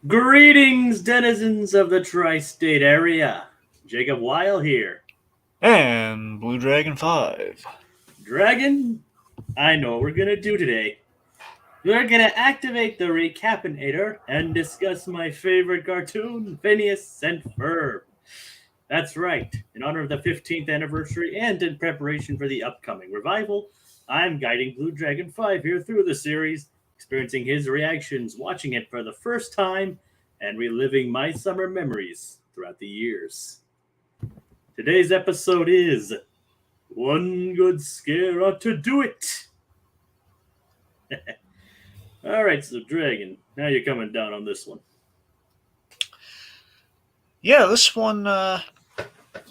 Greetings, denizens of the tri-state area. Jacob Weil here. And Blue Dragon 5. Dragon, I know what we're going to do today. We're going to activate the Recap-inator and discuss my favorite cartoon, Phineas and Ferb. That's right. In honor of the 15th anniversary and in preparation for the upcoming revival, I'm guiding Blue Dragon 5 here through the series, experiencing his reactions, watching it for the first time, and reliving my summer memories throughout the years. Today's episode is One Good Scare Ought to Do It. Alright, so Dragon, now you're coming down on this one. Yeah, this one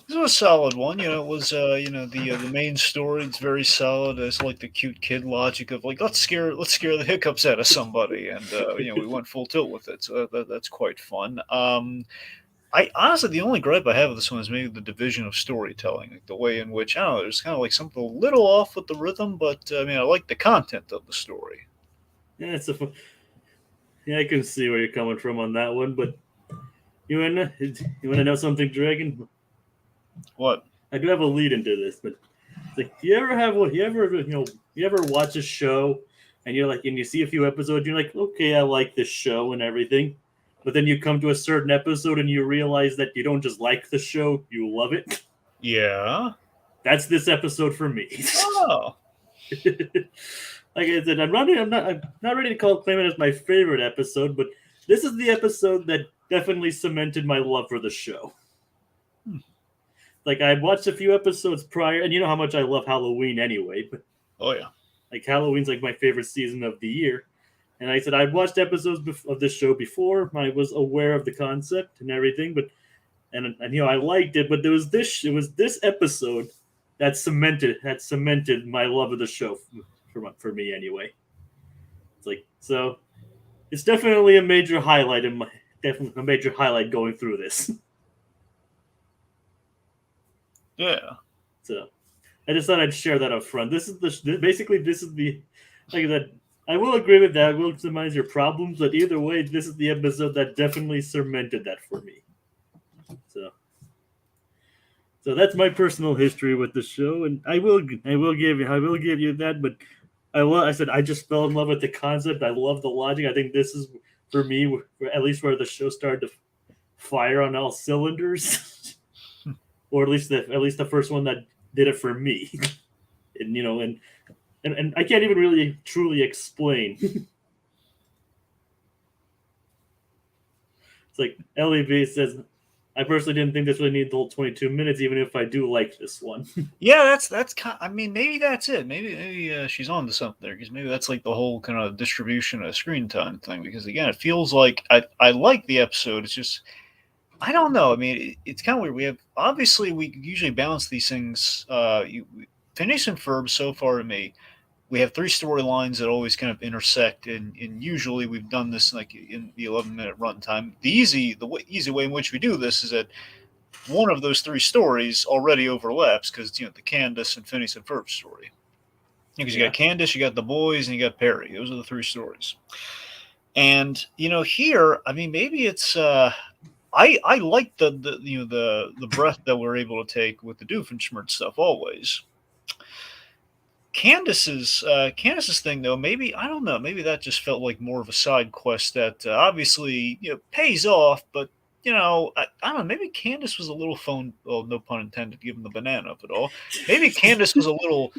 this was a solid one. It was the main story. It's very solid. It's like the cute kid logic of like let's scare the hiccups out of somebody, and we went full tilt with it. So that's quite fun. I honestly, the only gripe I have with this one is maybe the division of storytelling, like the way in which I don't know. There's kind of like something a little off with the rhythm, but I like the content of the story. Yeah, I can see where you're coming from on that one, but you wanna know something, Dragon? What? I do have a lead into this, but it's like you ever have one you ever watch a show and you see a few episodes, you're like, okay, I like this show and everything. But then you come to a certain episode and you realize that you don't just like the show, you love it. Yeah. That's this episode for me. Oh. Like I said, I'm not ready to claim it as my favorite episode, but this is the episode that definitely cemented my love for the show. Hmm. Like I watched a few episodes prior, and you know how much I love Halloween anyway. But Oh yeah. like Halloween's like my favorite season of the year, and like I said I'd watched episodes of this show before. I was aware of the concept and everything, but and I liked it. But it was this episode that cemented my love of the show for me anyway. It's like so. It's definitely a major highlight definitely a major highlight going through this. Yeah. So I just thought I'd share that up front. This is the like I said. I will agree with that. I will minimize your problems, but either way, this is the episode that definitely cemented that for me. So, so that's my personal history with the show, and I will give you that. But I said I just fell in love with the concept. I love the logic. I think this is for me, at least where the show started to fire on all cylinders, or at least the first one that did it for me. And and I can't even really truly explain. It's like LEV says, I personally didn't think this really needed the whole 22 minutes, even if I do like this one. Yeah, that's kind. I mean, maybe that's it. Maybe she's on to something there because maybe that's like the whole kind of distribution of screen time thing. Because again, it feels like I like the episode. It's just I don't know. I mean, it's kind of weird. We usually balance these things. Phineas and Ferb so far to me, we have three storylines that always kind of intersect, and usually we've done this like in the 11-minute runtime. Easy way in which we do this is that one of those three stories already overlaps because the Candace and Phineas and Ferb story. Because you Yeah. got Candace, you got the boys, and you got Perry. Those are the three stories. And here, I mean, maybe it's I like the breath that we're able to take with the Doofenshmirtz stuff always. Candace's thing though, maybe I don't know, maybe that just felt like more of a side quest that obviously pays off, but I don't know. Maybe Candace was a little phoned. Well, no pun intended, given the banana of it all. Maybe Candace was a little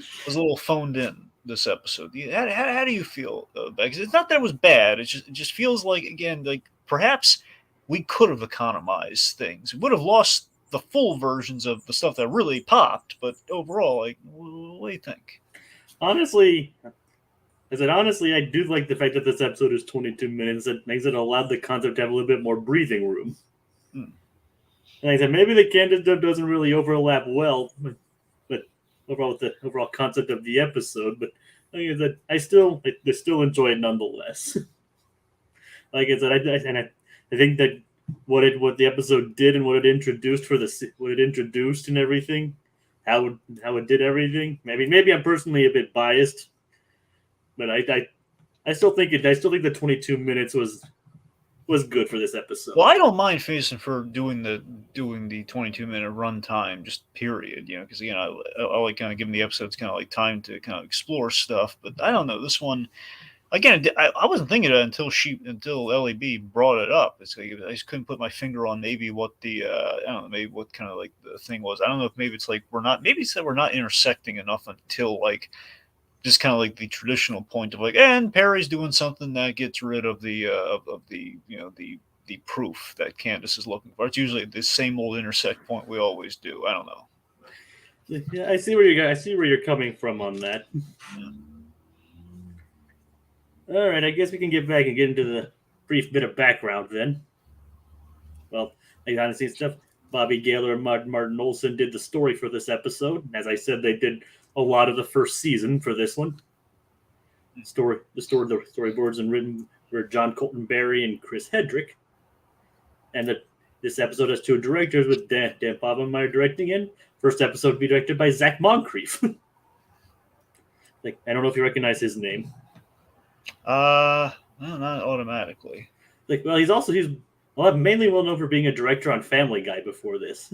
phoned in this episode. How do you feel? Because it's not that it was bad. It just feels like again like perhaps we could have economized things. We would have lost the full versions of the stuff that really popped, but overall, like, what do you think? Honestly, I do like the fact that this episode is 22 minutes. That makes it allowed the concept to have a little bit more breathing room. Hmm. And like I said, maybe the Candace dub doesn't really overlap well, but overall with the overall concept of the episode. But like I said, I still enjoy it nonetheless. Like I said, I think that what the episode did and what it introduced and everything, how it did everything. Maybe I'm personally a bit biased, but I still think the 22 minutes was was good for this episode. Well, I don't mind Phineas and Ferb doing the 22-minute run time, just period. Because I like kind of giving the episodes kind of like time to kind of explore stuff. But I don't know, this one. Again, I wasn't thinking of it until LAB brought it up. It's like I just couldn't put my finger on maybe what the I don't know, maybe what kind of like the thing was. I don't know if maybe it's like we're not intersecting enough until like just kind of like the traditional point of like, and Perry's doing something that gets rid of the of the the proof that Candace is looking for. It's usually the same old intersect point we always do. I don't know. Yeah, I see where you're coming from on that. Yeah. All right, I guess we can get back and get into the brief bit of background then. Well, behind the scenes stuff. Bobby Gaylor and Martin Olson did the story for this episode. As I said, they did a lot of the first season for this one. The storyboards and written were John Colton Berry and Chris Hedrick. And this episode has two directors with Dan Povenmire directing in. First episode will be directed by Zach Moncrief. I don't know if you recognize his name. No, not automatically. He's mainly well known for being a director on Family Guy before this.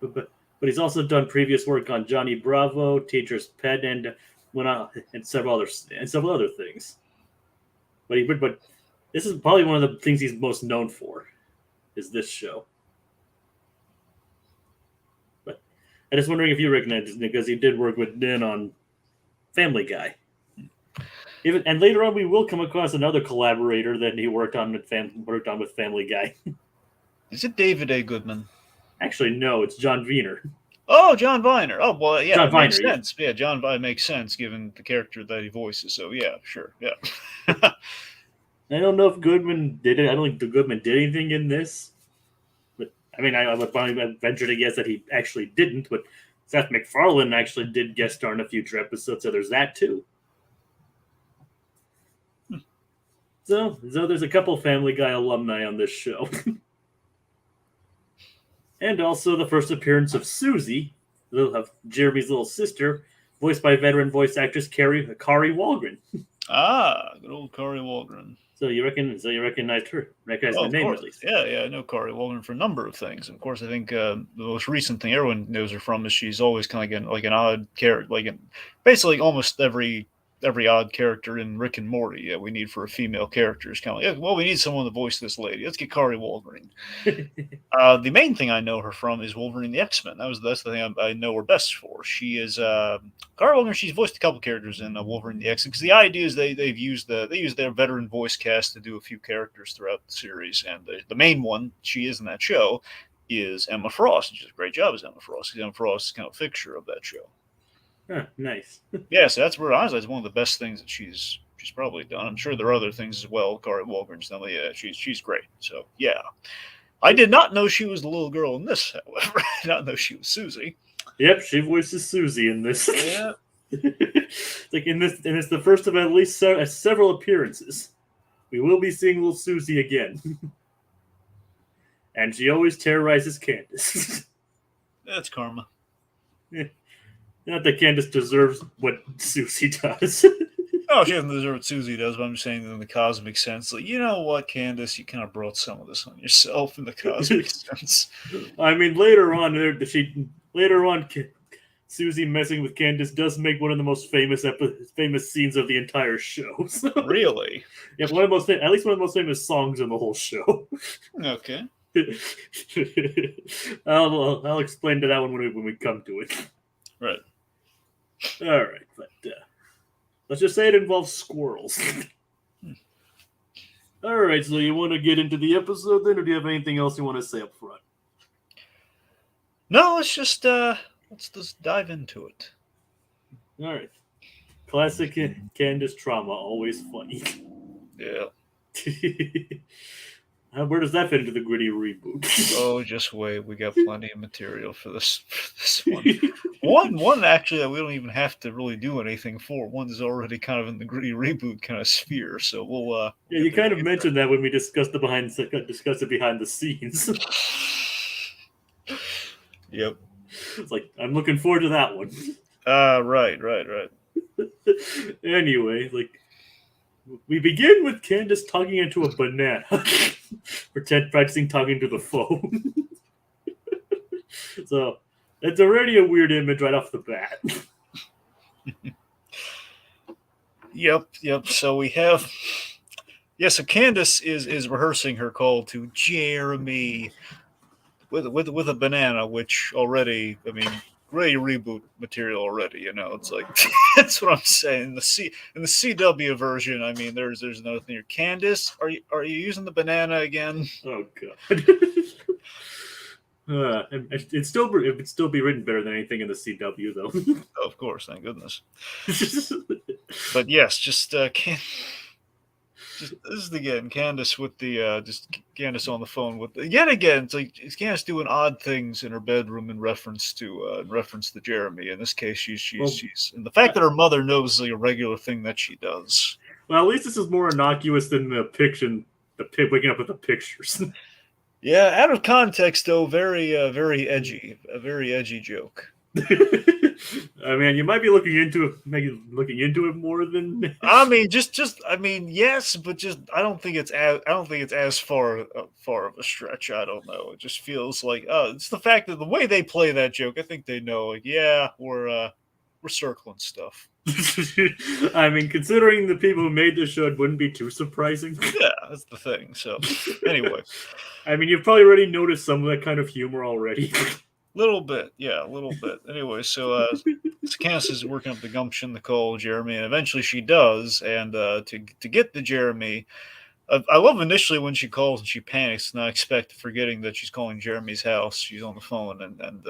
But he's also done previous work on Johnny Bravo, Teacher's Pet, and several other things. But this is probably one of the things he's most known for, is this show. But I'm just wondering if you recognize him, because he did work with Dan on Family Guy. And later on, we will come across another collaborator that he worked on with Family Guy. Is it David A. Goodman? Actually, no, it's John Viner. Oh, John Viner. Oh, well, yeah, John it makes Viner, sense. Yeah, John Viner makes sense given the character that he voices. So, yeah, sure, yeah. I don't know if Goodman did it. I don't think Goodman did anything in this. But I mean, I would probably venture to guess that he actually didn't. But Seth MacFarlane actually did guest star in a future episode, so there's that too. So there's a couple Family Guy alumni on this show. And also the first appearance of Susie, of Jeremy's little sister, voiced by veteran voice actress Kari Wallgren. Ah, good old Kari Wallgren. So you recognized her? Recognized the name, course. at least? Yeah, I know Kari Wallgren for a number of things. Of course, I think the most recent thing everyone knows her from is she's always kind of like an odd character, basically almost every odd character in Rick and Morty. Yeah, we need for a female character is kind of like, well, we need someone to voice this lady. Let's get Kari Wallgren. The main thing I know her from is Wolverine the X-Men. That's the thing I know her best for. She is Kari Wallgren. She's voiced a couple characters in Wolverine the X-Men, because the idea is they use their veteran voice cast to do a few characters throughout the series, and the main one she is in that show is Emma Frost. She does a great job as Emma Frost. Emma Frost is kind of a fixture of that show. Huh, nice. Yeah, so that's where honestly it's one of the best things that she's probably done. I'm sure there are other things as well. Kari Wallgren's done. Yeah, she's great. So yeah, I did not know she was the little girl in this. However, I did not know she was Susie. Yep, she voices Susie in this. Yeah, it's it's the first of at least several appearances. We will be seeing little Susie again, and she always terrorizes Candace. that's karma. Not that Candace deserves what Susie does. Oh, she doesn't deserve what Susie does, but I'm just saying in the cosmic sense. Like, you know what, Candace, you kind of brought some of this on yourself in the cosmic sense. I mean, later on, Susie messing with Candace does make one of the most famous scenes of the entire show. So. Really? Yeah, at least one of the most famous songs in the whole show. Okay. I'll explain to that one when we come to it. Right. All right, but let's just say it involves squirrels. All right, so you want to get into the episode then, or do you have anything else you want to say up front? No, let's just dive into it. All right. Classic Candace trauma, always funny. Yeah. Where does that fit into the gritty reboot? Oh, just wait. We got plenty of material for this one. One actually, we don't even have to really do anything for. One is already kind of in the gritty reboot kind of sphere. So we'll. Yeah, you kind of mentioned that when we discussed it behind the scenes. Yep. It's like, I'm looking forward to that one. Right. Anyway, We begin with Candace talking into a banana. Practicing talking to the phone. So, it's already a weird image right off the bat. Yep. So we have. Yeah, so Candace is rehearsing her call to Jeremy with a banana, which already, I mean, great reboot material already. It's like that's what I'm saying. In the CW version, I mean, there's another thing here. Candace, are you using the banana again? Oh god. It'd still be written better than anything in the CW though. Oh, of course, thank goodness. But yes, just this is again Candace with the just Candace on the phone with yet again. It's Candace doing odd things in her bedroom in reference to Jeremy. In this case, she's and the fact that her mother knows the irregular thing that she does. Well, at least this is more innocuous than the waking up with the pictures. Yeah, out of context though, very edgy, a very edgy joke. I mean, you might be looking into it more than. I mean, yes, but I don't think it's as far of a stretch. I don't know. It just feels like it's the fact that the way they play that joke. I think they know. Like, yeah, we're circling stuff. I mean, considering the people who made this show, it wouldn't be too surprising. Yeah, that's the thing. So, anyway, I mean, you've probably already noticed some of that kind of humor already. Little bit, yeah, a little bit. Anyway, so Candace is working up the gumption to call Jeremy, and eventually she does. And to get to Jeremy, I love initially when she calls and she panics, and I expect forgetting that she's calling Jeremy's house. She's on the phone, and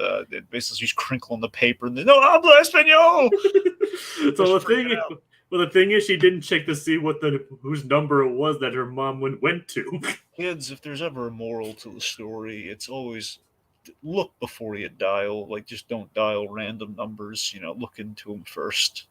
basically she's crinkling the paper, and no habla español. So the thing is, she didn't check to see whose number it was that her mom went to. Kids, if there's ever a moral to the story, it's always look before you dial. Like, just don't dial random numbers. Look into them first.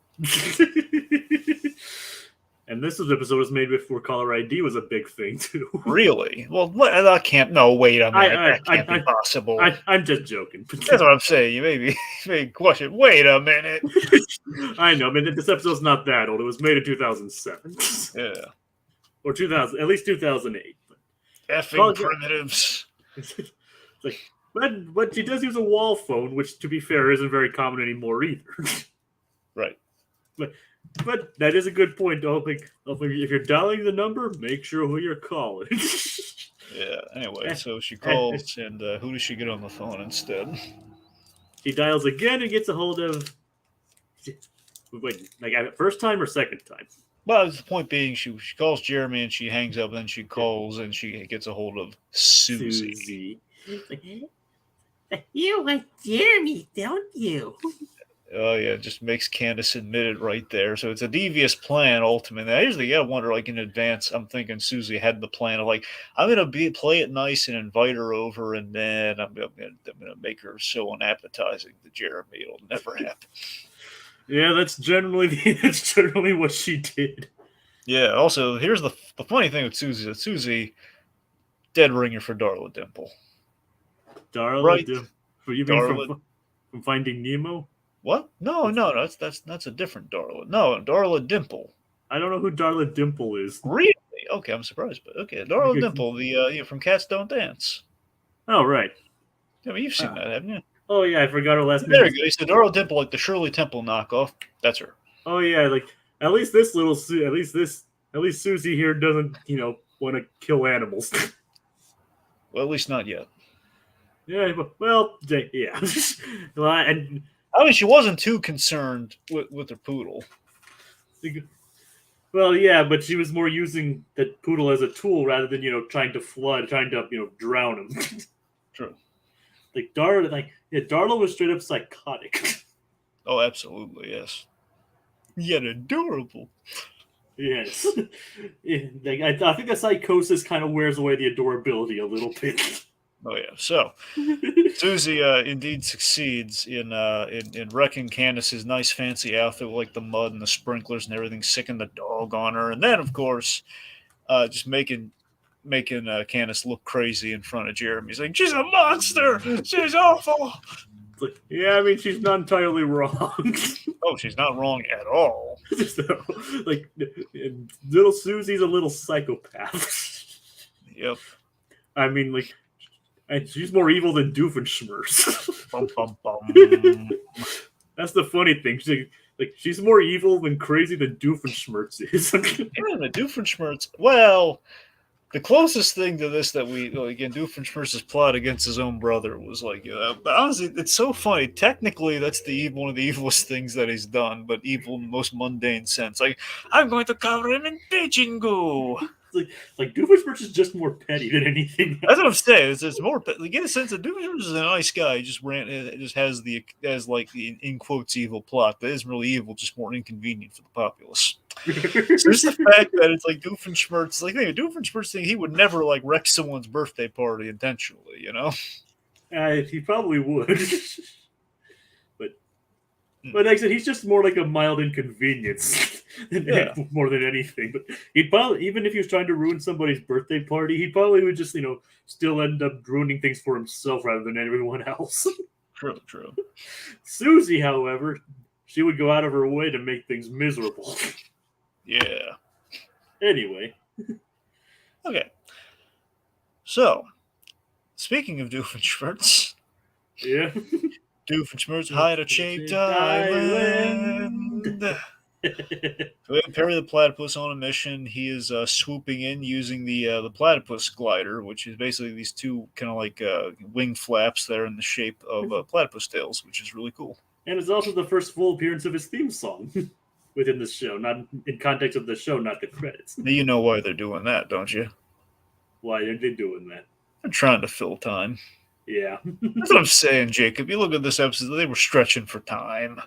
And this episode was made before caller ID was a big thing too. Really? Well, that can't. No, wait a minute. That can't be possible. I'm just joking. That's what I'm saying. You may question. Wait a minute. I know. I mean, this episode's not that old. It was made in 2007. Yeah. Or 2000, at least 2008. Effing primitives. It's like, but she does use a wall phone, which, to be fair, isn't very common anymore either. Right. But that is a good point. If you're dialing the number, make sure who you're calling. Yeah. Anyway, so she calls, and who does she get on the phone instead? She dials again and gets a hold of. Wait, like first time or second time? Well, the point being, she calls Jeremy and she hangs up, and then she calls and she gets a hold of Susie. You like Jeremy, don't you? Oh yeah, it just makes Candace admit it right there. So it's a devious plan ultimately. I usually gotta wonder, like in advance, I'm thinking Susie had the plan of like, I'm gonna play it nice and invite her over, and then I'm gonna make her so unappetizing to Jeremy it'll never happen. Yeah, that's generally what she did. Yeah. Also, here's the funny thing with Susie. Susie, dead ringer for Darla Dimple. Darla right? Dimple. You mean from Finding Nemo? What? No, that's a different Darla. No, Darla Dimple. I don't know who Darla Dimple is. Really? Okay, I'm surprised, but okay, Darla Dimple, the from Cats Don't Dance. Oh right. I mean, you've seen that, haven't you? Oh yeah, I forgot her last name. There we go. You said Darla Dimple, like the Shirley Temple knockoff. That's her. Oh yeah, like at least Susie here doesn't want to kill animals. Well, at least not yet. Yeah, well, yeah. And I mean, she wasn't too concerned with her poodle. Well, yeah, but she was more using that poodle as a tool rather than trying to drown him. True. Like Darla was straight up psychotic. Oh, absolutely, yes. Yet adorable. Yes. I think the psychosis kind of wears away the adorability a little bit. Oh yeah. So Susie indeed succeeds in wrecking Candace's nice fancy outfit with like the mud and the sprinklers and everything, sicking the dog on her, and then of course, just making Candace look crazy in front of Jeremy. He's like, "She's a monster. She's awful." It's like, yeah, I mean, she's not entirely wrong. Oh, she's not wrong at all. So, like, little Susie's a little psychopath. Yep. I mean, like, and she's more evil than Doofenshmirtz. Bum, bum, bum. That's the funny thing. She's more evil and crazy than Doofenshmirtz is. Yeah, the Doofenshmirtz. Well, the closest thing to this that we, again, Doofenshmirtz's plot against his own brother was like, but honestly, it's so funny. Technically, that's one of the evilest things that he's done, but evil in the most mundane sense. Like, I'm going to cover him in pigeon goo. Like Doofenshmirtz is just more petty than anything else. That's what I'm saying. It's more. You get a sense that Doofenshmirtz is a nice guy. He just has the in quotes evil plot that isn't really evil, just more inconvenient for the populace. So just the fact that it's like Doofenshmirtz, like Doofenshmirtz thing, he would never like wreck someone's birthday party intentionally, you know. He probably would. But like I said, he's just more like a mild inconvenience more than anything. But he'd probably, even if he was trying to ruin somebody's birthday party, he probably would just, still end up ruining things for himself rather than everyone else. True. Susie, however, she would go out of her way to make things miserable. Yeah. Anyway. Okay. So, speaking of Doofenshmirtz. Yeah. Doofenshmirtz hideout-shaped island. We have Perry the Platypus on a mission. He is swooping in using the platypus glider, which is basically these two kind of like wing flaps that are in the shape of platypus tails, which is really cool. And it's also the first full appearance of his theme song within the show, not in context of the show, not the credits. Now, you know why they're doing that, don't you? Why are they doing that? They're trying to fill time. Yeah. That's what I'm saying, Jacob. You look at this episode, they were stretching for time.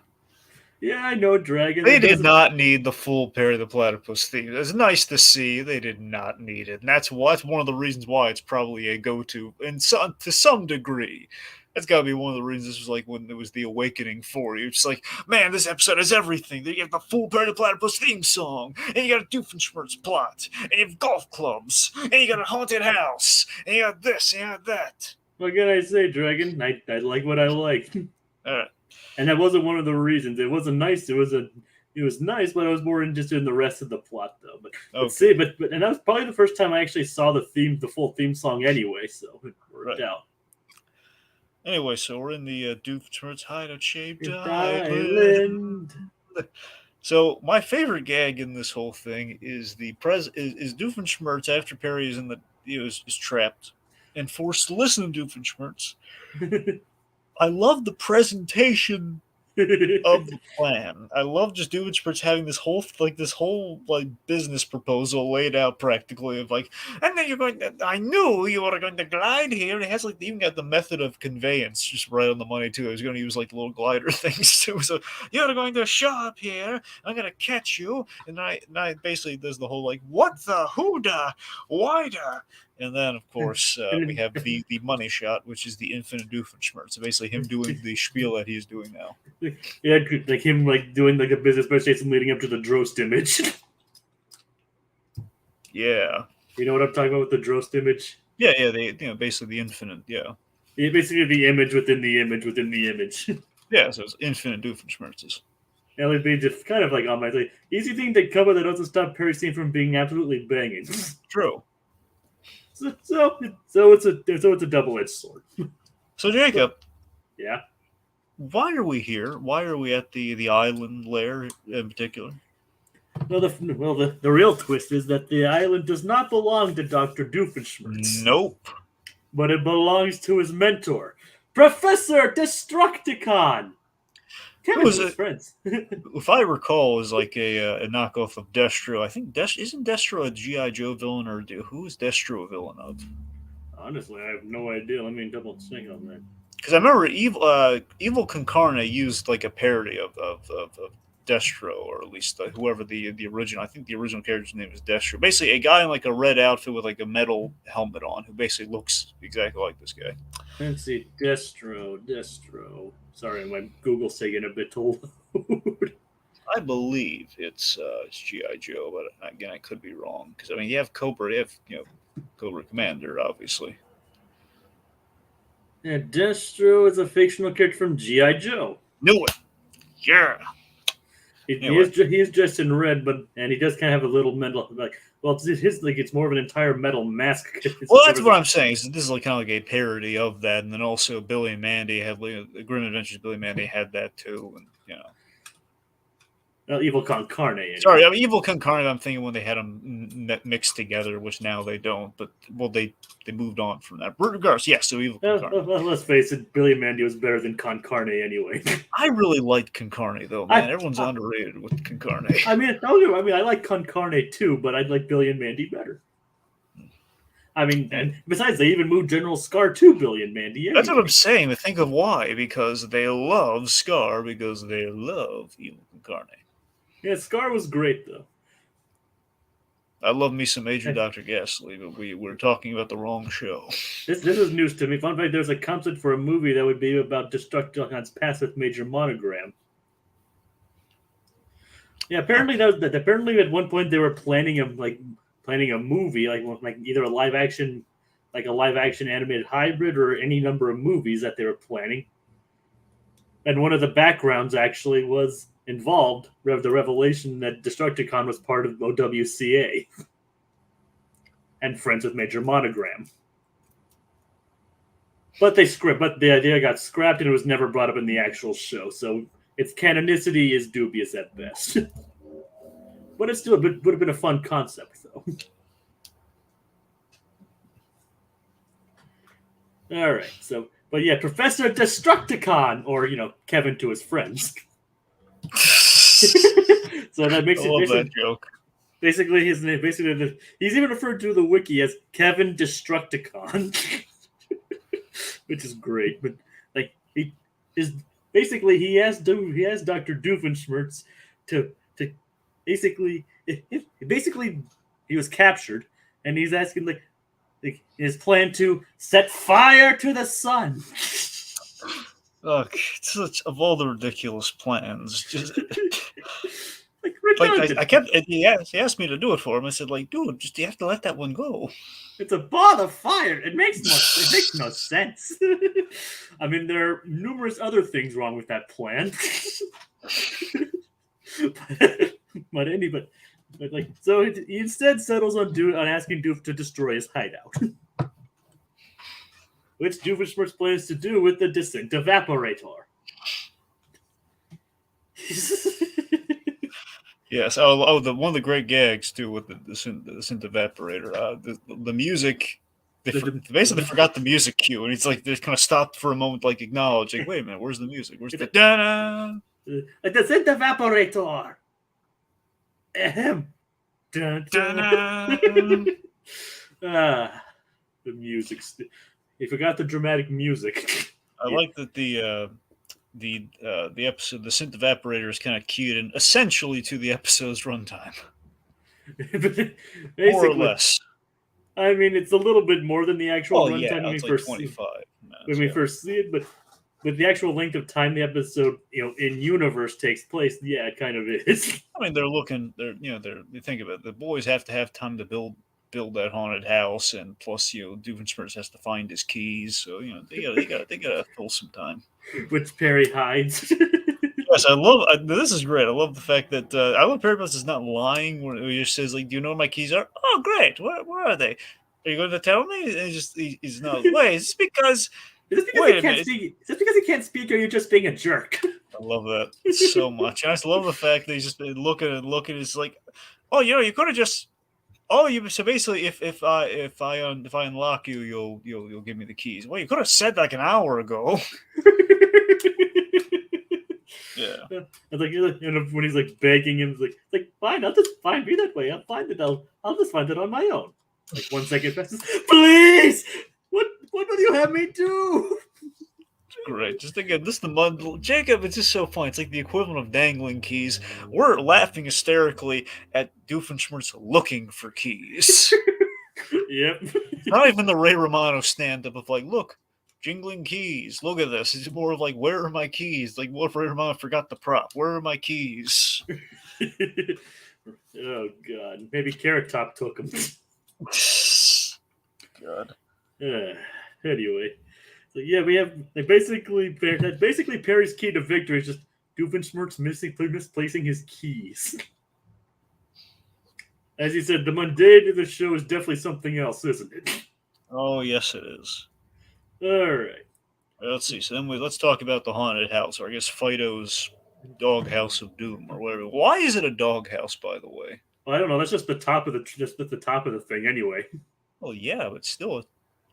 Yeah, I know, Dragon. They did not need the full Perry the Platypus theme. It's nice to see. They did not need it. And that's one of the reasons why it's probably a go-to, and to some degree. That's got to be one of the reasons this was like when it was the Awakening 4. You're just like, man, this episode has everything. You have the full Perry the Platypus theme song, and you got a Doofenshmirtz plot, and you have golf clubs, and you got a haunted house, and you got this, and you got that. What can I say, Dragon? I like what I like. All right. And that wasn't one of the reasons. It wasn't nice. It was nice, but I was more interested in the rest of the plot, though. But and that was probably the first time I actually saw the full theme song anyway. So it worked out. Anyway, so we're in the Doofenshmirtz hideout-shaped island. So my favorite gag in this whole thing is is Doofenshmirtz after Perry is in is trapped and forced to listen to Doofenshmirtz. I love the presentation of the plan. I love just Doofenshmirtz having this whole business proposal laid out practically of like, and then I knew you were going to glide here. And it has like, they even got the method of conveyance just right on the money too. I was going to use like the little glider things too. So you're going to show up here. I'm going to catch you. And I basically does the whole like, what the, who da, why da. And then, of course, we have the money shot, which is the infinite Doofenshmirtz. So basically him doing the spiel that he's doing now. Yeah, like him doing like a business presentation leading up to the Drost image. Yeah. You know what I'm talking about with the Drost image? Yeah, basically the infinite, yeah. Yeah, basically the image within the image within the image. Yeah, so it's infinite Doofenshmirtzes. Yeah, like they just kind of like on my like, easy thing to cover that doesn't stop Perry scene from being absolutely banging. True. So it's a double-edged sword. So Jacob, yeah, why are we here? Why are we at the island lair in particular? Well, the real twist is that the island does not belong to Dr. Doofenshmirtz. Nope. But it belongs to his mentor, Professor Destructicon. Kevin was his friends. If I recall, is like a knockoff of Destro. I think isn't Destro a G.I. Joe villain, or who is Destro a villain of? Honestly, I have no idea. Let me double check on that. Because I remember Evil Concarne used like a parody of Destro, or at least whoever the original. I think the original character's name is Destro. Basically, a guy in like a red outfit with like a metal helmet on, who basically looks exactly like this guy. Let's see, Destro. Sorry, my Google's taking a bit to load. I believe it's G.I. Joe, but again, I could be wrong. Because I mean, you have Cobra, Cobra Commander, obviously. And Destro is a fictional character from G.I. Joe. Knew it. Yeah. He is dressed in red, and he does kind of have a little metal it's more of an entire metal mask. Well, that's what I'm saying. Is this is like kind of like a parody of that, and then also Billy and Mandy had the Grim Adventures. Billy and Mandy had that too, and Evil Con Carne. Anyway. Sorry, I mean, Evil Con Carne. I'm thinking when they had them mixed together, which now they don't. But they moved on from that. Regardless, yes. So Evil Con Carne. Well, let's face it, Billy and Mandy was better than Con Carne anyway. I really liked Con Carne though, man. Everyone's underrated with Con Carne. I like Con Carne too, but I'd like Billy and Mandy better. I mean, and besides, they even moved General Scar to Billy and Mandy. Anyway. That's what I'm saying. But think of why. Because they love Scar. Because they love Evil Con Carne. Yeah, Scar was great though. I love me some Major Dr. Ghastly, but we're talking about the wrong show. This is news to me. Fun fact: there's a concept for a movie that would be about Destructicon's past with Major Monogram. Yeah, apparently apparently at one point they were planning a movie like either a live action animated hybrid or any number of movies that they were planning. And one of the backgrounds actually was involved the revelation that Destructicon was part of OWCA and friends with Major Monogram. But the idea got scrapped and it was never brought up in the actual show, so its canonicity is dubious at best. But it still would have been a fun concept, though. All right, but yeah, Professor Destructicon, or Kevin to his friends. So that makes that joke. Basically, his name. He's even referred to the wiki as Kevin Destructicon, which is great. But he asked Dr. Doofenshmirtz to basically he was captured, and he's asking his plan to set fire to the sun. Look, it's such of all the ridiculous plans. Just he asked me to do it for him. I said, dude, you have to let that one go. It's a ball of fire. It makes no sense. I mean, there are numerous other things wrong with that plan. So he instead settles on asking Doof to destroy his hideout, which Doofenshmirtz plans to do with the Descent Evaporator. Yes. One of the great gags too with the Descent Evaporator. The music. They basically forgot the music cue, and it's like they kind of stopped for a moment, acknowledging, wait a minute, where's the music? Where's the da-da? A Descent Evaporator. Ahem. Dun, dun. The music. He forgot the dramatic music. I like that the episode, the Synth Evaporator, is kind of cued in essentially to the episode's runtime. More or less. I mean, it's a little bit more than the actual runtime when we first see it, but with the actual length of time the episode, in universe takes place, yeah, it kind of is. I mean, you think of it, the boys have to have time to build that haunted house, and plus, Doofenshmirtz has to find his keys, so they gotta fill some time. Which Perry hides. Yes, this is great. I love the fact that I love Perry Bus is not lying when he just says, do you know where my keys are? Oh, great. Where are they? Are you going to tell me? And he's not. Wait, is this because he can't speak, or you're just being a jerk? I love that so much. I just love the fact that he's just looking. It's like, oh, you could have just. Oh, so basically, if I unlock you, you'll give me the keys. Well, you could have said an hour ago. Yeah. And when he's begging him, fine, I'll just be that way. I'll find it. I'll just find it on my own. 1 second passes. Please, what will you have me do? Great. Just again, Jacob. It's just so funny. It's like the equivalent of dangling keys. We're laughing hysterically at Doofenshmirtz looking for keys. Yep. Not even the Ray Romano stand-up of look. Jingling keys. Look at this. It's more of where are my keys? What if Ray Romano forgot the prop? Where are my keys? Oh, God. Maybe Carrot Top took them. God. Anyway. So yeah, we have basically Perry's key to victory is just Doofenshmirtz misplacing his keys. As you said, the mundanity of the show is definitely something else, isn't it? Oh, yes, it is. All right. Let's see. So then let's talk about the haunted house, or I guess Fido's dog house of doom, or whatever. Why is it a dog house, by the way? Well, I don't know. That's just the top of the thing, anyway. Well, yeah, but still,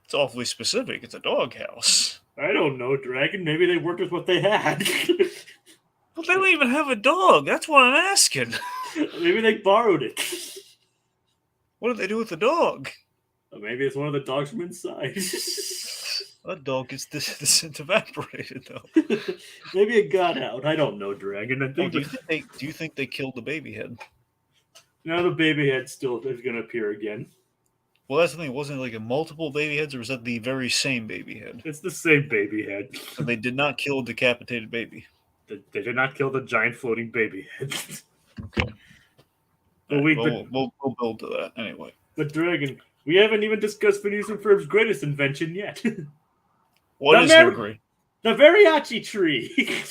it's awfully specific. It's a dog house. I don't know, Dragon. Maybe they worked with what they had. But they don't even have a dog. That's what I'm asking. Maybe they borrowed it. What did they do with the dog? Maybe it's one of the dogs from inside. That dog gets disintegrated, though. Maybe it got out. I don't know, Dragon. Do you think they killed the baby head? Now the baby head still is going to appear again. Well, that's the thing. Wasn't it like a multiple baby heads, or was that the very same baby head? It's the same baby head. So they did not kill a decapitated baby. They did not kill the giant floating baby head. Okay. But we'll build to that anyway. But Dragon, we haven't even discussed Phineas and Ferb's greatest invention yet. What is their great? The mariachi tree.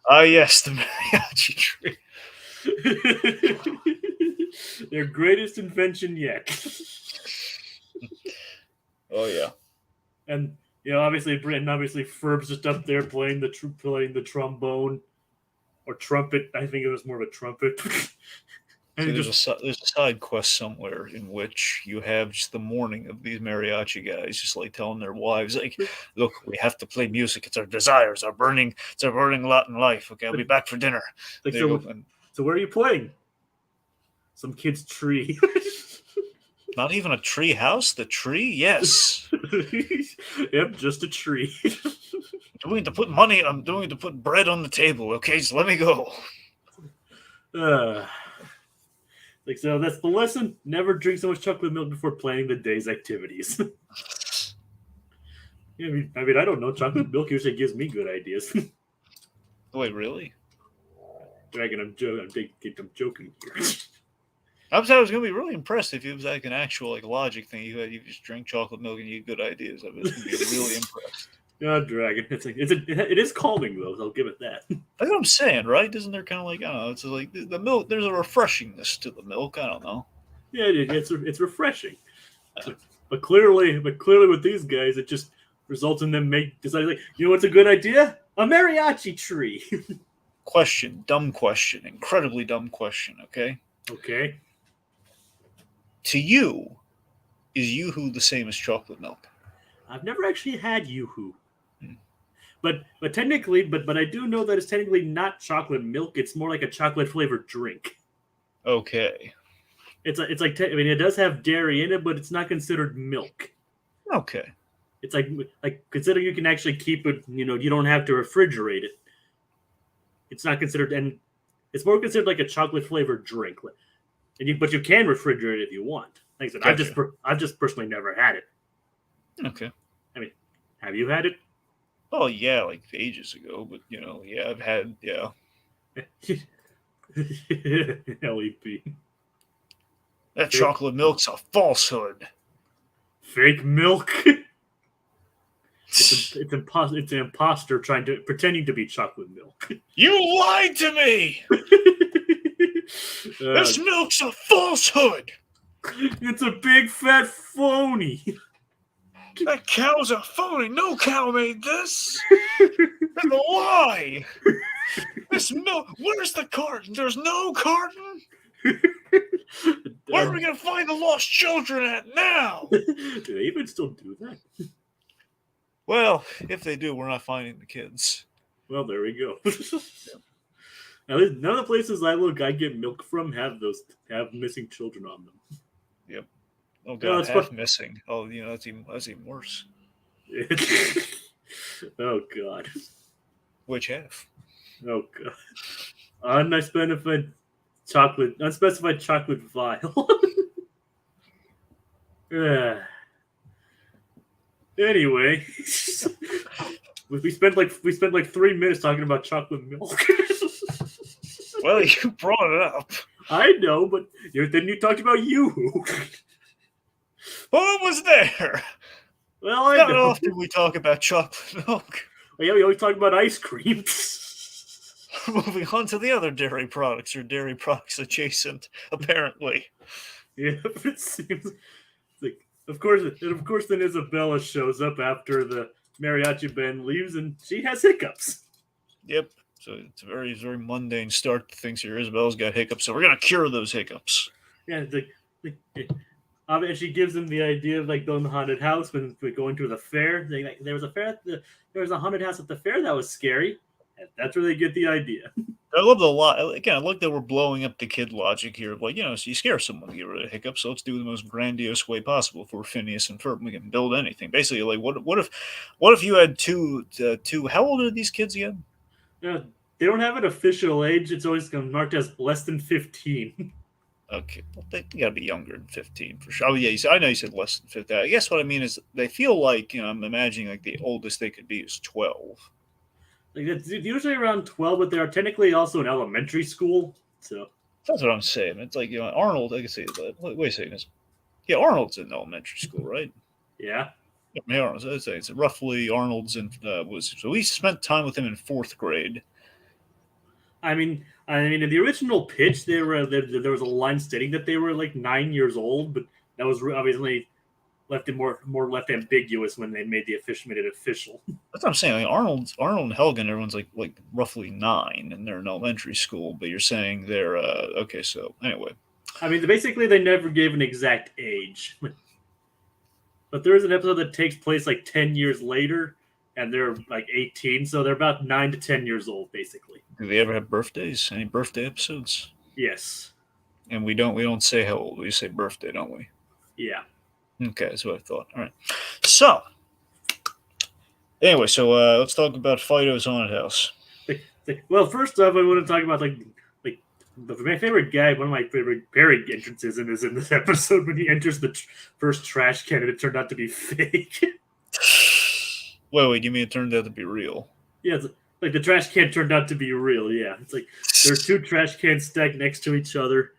Ah, yes, the mariachi tree. Their greatest invention yet. Oh yeah. And obviously Ferb's just up there playing the trombone or trumpet. I think it was more of a trumpet. And there's a side quest somewhere in which you have just the mourning of these mariachi guys, just like telling their wives, like, "Look, we have to play music. It's our desires, it's our burning lot in life. Okay, I'll be back for dinner." Like, so where are you playing? Some kid's tree. Not even a tree house. The tree, yes. Yep, just a tree. I'm doing to put money. I'm doing to put bread on the table. Okay, just let me go. So that's the lesson. Never drink so much chocolate milk before planning the day's activities. I don't know. Chocolate milk usually gives me good ideas. Wait, really? Dragon, I'm joking here. I was going to be really impressed if it was like an actual logic thing. You just drink chocolate milk and you get good ideas. I was going to be really impressed. Oh, Dragon, it is calming though. So I'll give it that. That's what I'm saying, right? Isn't there kind of I don't know? It's like the milk. There's a refreshingness to the milk. I don't know. Yeah, it's refreshing. But clearly with these guys, it just results in them deciding what's a good idea? A mariachi tree. Dumb question, incredibly dumb question. Okay. Okay. To you, is Yoo-hoo the same as chocolate milk? I've never actually had Yoo-hoo. But technically, but I do know that it's technically not chocolate milk. It's more like a chocolate flavored drink. Okay. It does have dairy in it, but it's not considered milk. Okay. It's like considering you can actually keep it. You don't have to refrigerate it. It's not considered, and it's more considered like a chocolate flavored drink. But you can refrigerate it if you want. Like I said, Gotcha. I've just personally never had it. Okay. Have you had it? Oh yeah, like ages ago, but yeah, I've had LEP. That chocolate milk's a falsehood. Fake milk. It's an imposter pretending to be chocolate milk. You lied to me. This milk's a falsehood. It's a big fat phony. That cow's a phony. No cow made this. It's a lie. This milk. Where's the carton? There's no carton. Where are we going to find the lost children at now? Do they even still do that? Well, if they do, we're not finding the kids. Well, there we go. At least none of the places I get milk from have missing children on them. Yep. Oh god, half missing. Oh, that's even worse. Oh god. Which half? Oh god. Unspecified chocolate vial. Anyway, we spent like 3 minutes talking about chocolate milk. Well, you brought it up. I know, but then you talked about Yoo-hoo. Well, it was there. Well, I Not know. often we talk about chocolate milk. Well, yeah, we always talk about ice cream. Moving on to the other dairy products, or dairy products adjacent, apparently. Yeah, it seems like, of course, then Isabella shows up after the mariachi band leaves, and she has hiccups. Yep. So it's a very, very mundane start to things here. Isabella's got hiccups, so we're gonna cure those hiccups. Yeah, and she gives them the idea of like going to the haunted house when we're going to the fair. There was a fair, there was a haunted house at the fair that was scary. And that's where they get the idea. I love the lot. Again, I like that we're blowing up the kid logic here. Like, so you scare someone to get rid of hiccups, so let's do it the most grandiose way possible for Phineas and Ferb. We can build anything. Basically, like, what if you had two? How old are these kids again? They don't have an official age. It's always marked as less than 15. Okay, well, they got to be younger than 15 for sure. Oh yeah, I know you said less than 15. I guess what I mean is they feel like I'm imagining like the oldest they could be is 12. Like it's usually around 12, but they are technically also in elementary school. So that's what I'm saying. It's like Arnold. I can say, wait a second. Yeah, Arnold's in elementary school, right? Yeah. Yeah, Arnold's. I'd say it's roughly Arnold's in so we spent time with him in 4th grade. I mean, in the original pitch, there was a line stating that they were like 9 years old, but that was obviously left it more left ambiguous when they made it official. That's what I'm saying. Like Arnold and Helga, everyone's like roughly 9, and they're in elementary school. But you're saying they're okay. So anyway, I mean, basically, they never gave an exact age, but there is an episode that takes place like 10 years later, and they're like 18, so they're about 9 to 10 years old, basically. Do they ever have birthdays? Any birthday episodes? Yes. And we don't say how old. We say birthday, don't we? Yeah. Okay, that's what I thought. All right. So, anyway, let's talk about Fido's haunted house. Well, first off, I want to talk about like my favorite guy. One of my favorite Perry entrances in this episode when he enters the first trash can and it turned out to be fake. Wait, you mean it turned out to be real? Yeah, it's like the trash can turned out to be real. Yeah, it's like there's 2 trash cans stacked next to each other.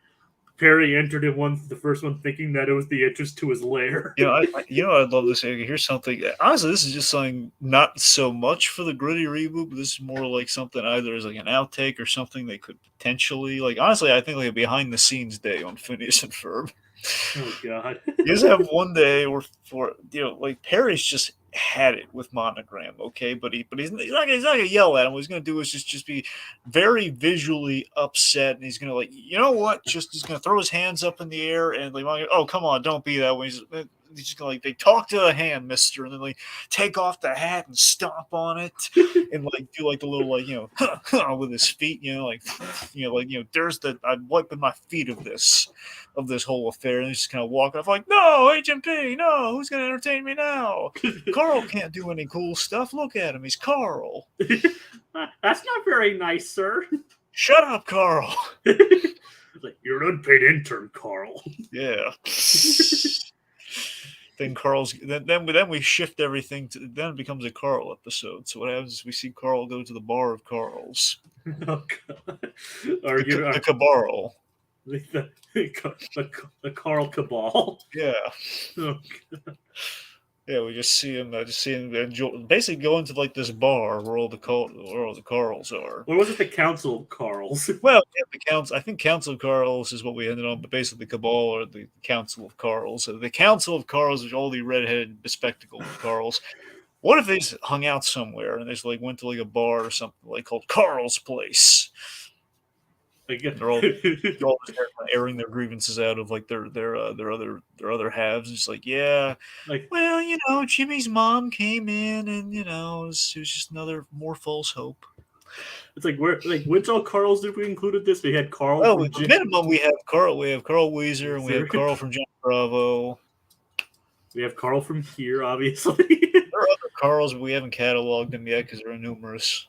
Perry entered in the first one, thinking that it was the entrance to his lair. I'd love to say here's something. Honestly, this is just something not so much for the gritty reboot, but this is more like something either as like an outtake or something they could potentially like. Honestly, I think like a behind the scenes day on Phineas and Ferb. Oh God! You just have one day where like Perry's just had it with Monogram, okay, but he's not gonna yell at him. What he's gonna do is just be very visually upset, and he's gonna like what? He's gonna throw his hands up in the air and like, oh come on, don't be that way. He's just gonna like they talk to the hand, Mister, and then like take off the hat and stomp on it, and like do like the little like with his feet, there's I'm wiping my feet of this whole affair, and he's just kind of walking off like, no, HMP, no, who's gonna entertain me now? Carl can't do any cool stuff. Look at him, he's Carl. That's not very nice, sir. Shut up, Carl. Like, you're an unpaid intern, Carl. Yeah. Then Carl's then we shift everything to then it becomes a Carl episode. So what happens is we see Carl go to the bar of Carl's. Oh God. The Cabarl. The Carl Cabal. Yeah. Oh, God. Yeah, we just see him basically go into like this bar where all the Carls are. Or was it the Council of Carls? Well, yeah, the council. I think Council of Carls is what we ended on, but basically the Cabal or the Council of Carls. So the Council of Carls is all the redheaded, bespectacled Carls. What if they just hung out somewhere and they just like went to like a bar or something like called Carl's Place? They're all just airing their grievances out of like their other halves. It's like, yeah, like, well, Jimmy's mom came in and it was just more false hope. It's like which all Carls did we included this? We had Carl. Oh, at the minimum we have Carl Weezer and we have Carl from John Bravo. We have Carl from here, obviously. There are other Carls, but we haven't cataloged them yet because they're numerous.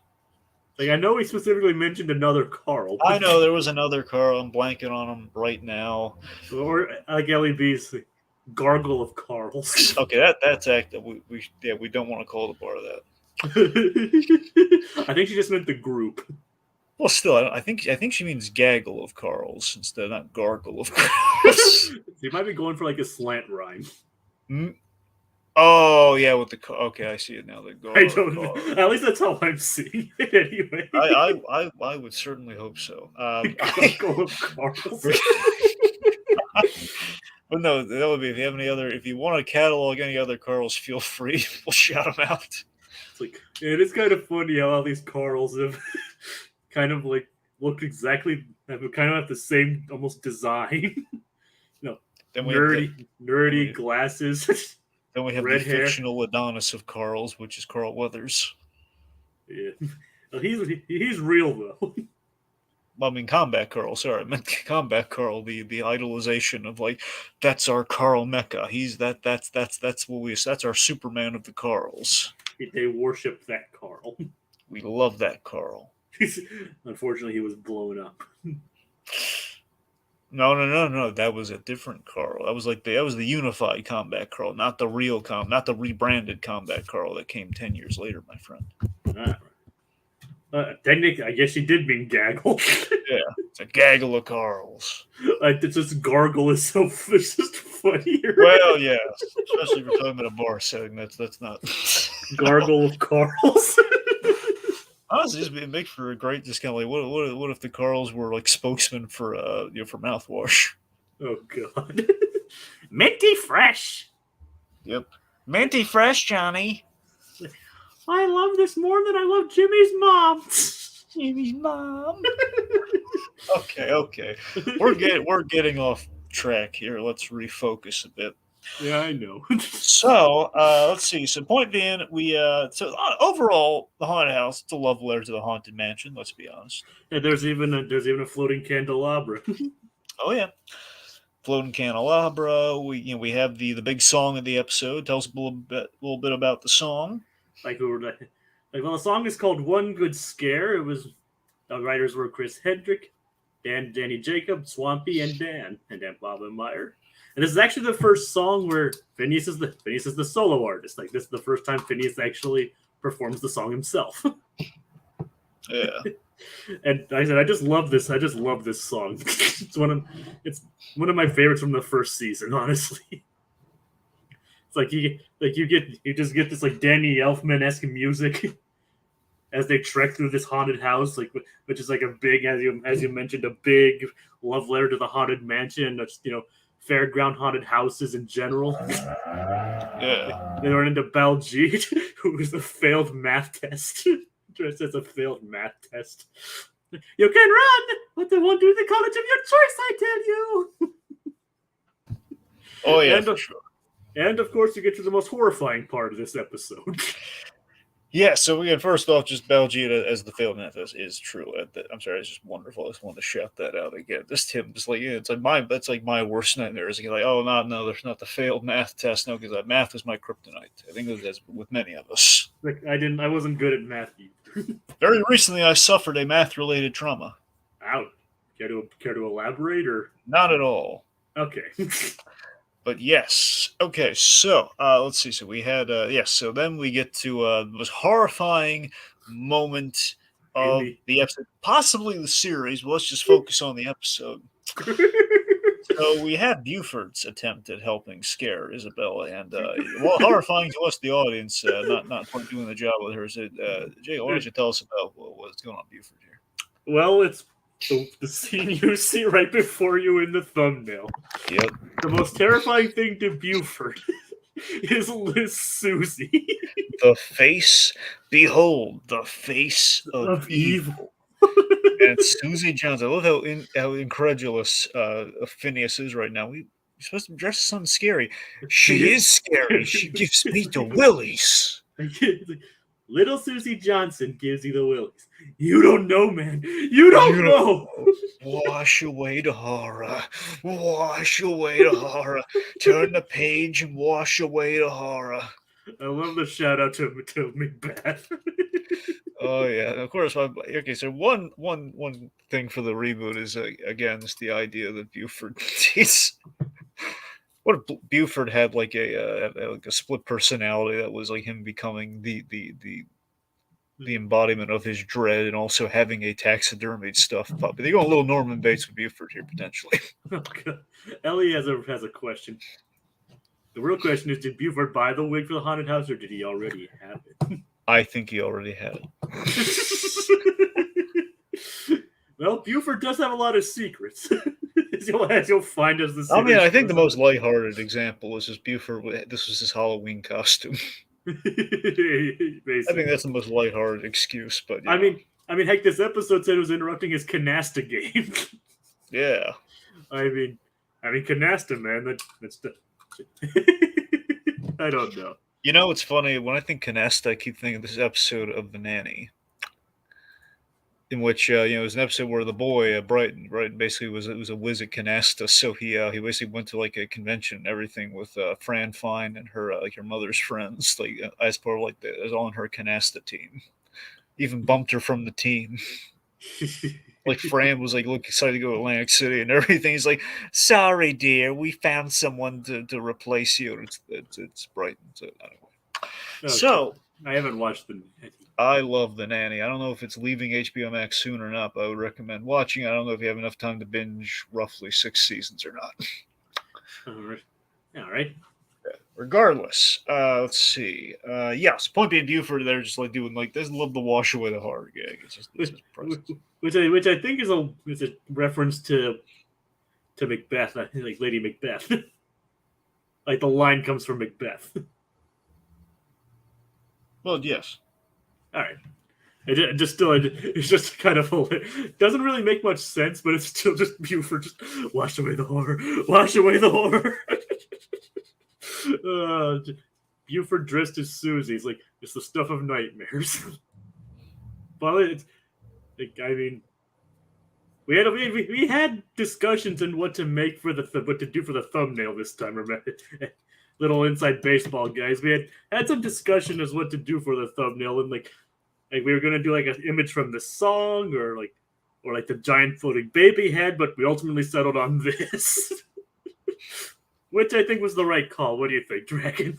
Like, I know we specifically mentioned another Carl. I know there was another Carl. I'm blanking on him right now. Or like LEB's Gargle of Carls. Okay, that's active. We don't want to call the bar that. I think she just meant the group. Well, still, I think she means gaggle of Carls instead of not gargle of Carls. You might be going for like a slant rhyme. Oh yeah, with the okay, I see it now. The I don't know. At least that's how I'm seeing it anyway. I would certainly hope so. Gargle of Carls. But no, that would be if you have any other. If you want to catalog any other Carls, feel free. We'll shout them out. It's like it is kind of funny how all these Carls have kind of like look exactly have kind of have the same almost design. Then we nerdy glasses. Then we have red the hair. fictional Adonis of Carls, which is Carl Weathers. Yeah, well, he's real though. I mean, Combat Carl. Sorry, I meant Combat Carl. The idolization of like that's our Carl Mecca. He's that's what we that's our Superman of the Carls. They worship that Carl. We love that Carl. Unfortunately, he was blown up. No. That was a different Carl. That was the unified Combat Carl, not the rebranded Combat Carl that came 10 years later, my friend. Technically, I guess she did mean gaggle. Yeah, it's a gaggle of Carls. It's just gargle is so it's just funnier. Well, yeah, especially if you're talking about a bar setting. That's not gargle of Carls. Honestly, it'd make for a great just kind of like what if the Carls were like spokesmen for for mouthwash? Oh God, minty fresh. Yep, minty fresh, Johnny. I love this more than I love Jimmy's mom. Jimmy's mom. Okay. We're getting off track here. Let's refocus a bit. Yeah, I know. So let's see. So point being, overall, the haunted house, it's a love letter to the haunted mansion. Let's be honest. Yeah, there's even a floating candelabra. Oh yeah, floating candelabra. We have the big song of the episode. Tell us a little bit about the song. Well, the song is called "One Good Scare." It was the writers were Chris Hedrick, Danny Jacob, Swampy, and Dan Bob and Meyer. And this is actually the first song where Phineas is the solo artist. Like this is the first time Phineas actually performs the song himself. Yeah. And like I said, I just love this song. It's one of my favorites from the first season, honestly. It's like you just get this like Danny Elfman-esque music as they trek through this haunted house, like which is like a big, as you mentioned, a big love letter to the haunted mansion. That's fairground haunted houses in general. Yeah. They run into Baljeet, who is a failed math test. Dressed as a failed math test. You can run, but they won't do the college of your choice, I tell you. Oh yeah, for sure. And of course, you get to the most horrifying part of this episode. Yeah, so again, first off, just Baljeet as the failed math test is true. I'm sorry, it's just wonderful. I just wanted to shout that out again. Just him, just like that's like my worst nightmare. Is like, oh no, there's not the failed math test. No, because math is my kryptonite. I think that's with many of us. Like I wasn't good at math either. Very recently, I suffered a math-related trauma. Ouch. Care to elaborate or not at all? Okay. But yes. Okay, so let's see. So we had so then we get to the most horrifying moment of the episode, possibly the series. But let's just focus on the episode. So we had Buford's attempt at helping scare Isabella, and horrifying to us, the audience, not quite doing the job with her. So, Jay, why don't you tell us about what's going on with Buford here? Well, it's the scene you see right before you in the thumbnail. Yep. The most terrifying thing to Buford is Liz Susie. The face, behold, the face of evil. And Susie Jones. I love how incredulous Phineas is right now. We're supposed to dress as something scary. She is scary. She gives me the willies. Little Susie Johnson gives you the willies. You don't know, man. You don't know. Wash away the horror. Wash away the horror. Turn the page and wash away the horror. I love the shout out to Macbeth. Oh yeah, of course. Okay, so one thing for the reboot is again just the idea that Buford. What if Buford had like a split personality that was like him becoming the embodiment of his dread and also having a taxidermied stuffed puppy. They go a little Norman Bates with Buford here potentially. Oh, God. Ellie has a question. The real question is, did Buford buy the wig for the haunted house, or did he already have it? I think he already had it. Well, Buford does have a lot of secrets, as you'll find as the I mean, series I think the goes most on. lighthearted example is just Buford. This was his Halloween costume. I think Basically. that's the most lighthearted excuse, but I mean, heck, this episode said it was interrupting his canasta game. yeah. I mean, canasta, man. That's the. I don't know. You know, it's funny when I think canasta, I keep thinking of this episode of The Nanny, in which it was an episode where the boy Brighton, right, basically was a whiz at canasta. So he basically went to like a convention and everything with Fran Fine and her like her mother's friends, like as part of like as on her canasta team. Even bumped her from the team. Like Fran was like look excited to go to Atlantic City and everything. He's like, "Sorry, dear, we found someone to replace you." It's Brighton. So anyway. Okay. So I haven't watched the. I love The Nanny. I don't know if it's leaving HBO Max soon or not, but I would recommend watching. I don't know if you have enough time to binge roughly 6 seasons or not. All right. Regardless, let's see. Yes, point being, Buford, they're just like doing like this. Love to wash away the horror gag. It's just which I think is a reference to Macbeth, like Lady Macbeth. Like the line comes from Macbeth. Well, yes. All right. It's just kind of doesn't really make much sense, but it's still just Buford just wash away the horror, wash away the horror. Buford dressed as Susie. He's like, it's the stuff of nightmares. But it's like, I mean, we had discussions on what to make for what to do for the thumbnail this time. Remember, little inside baseball, guys. We had some discussion as what to do for the thumbnail, and like we were gonna do like an image from the song or like the giant floating baby head, but we ultimately settled on this, which I think was the right call. What do you think, Dragon?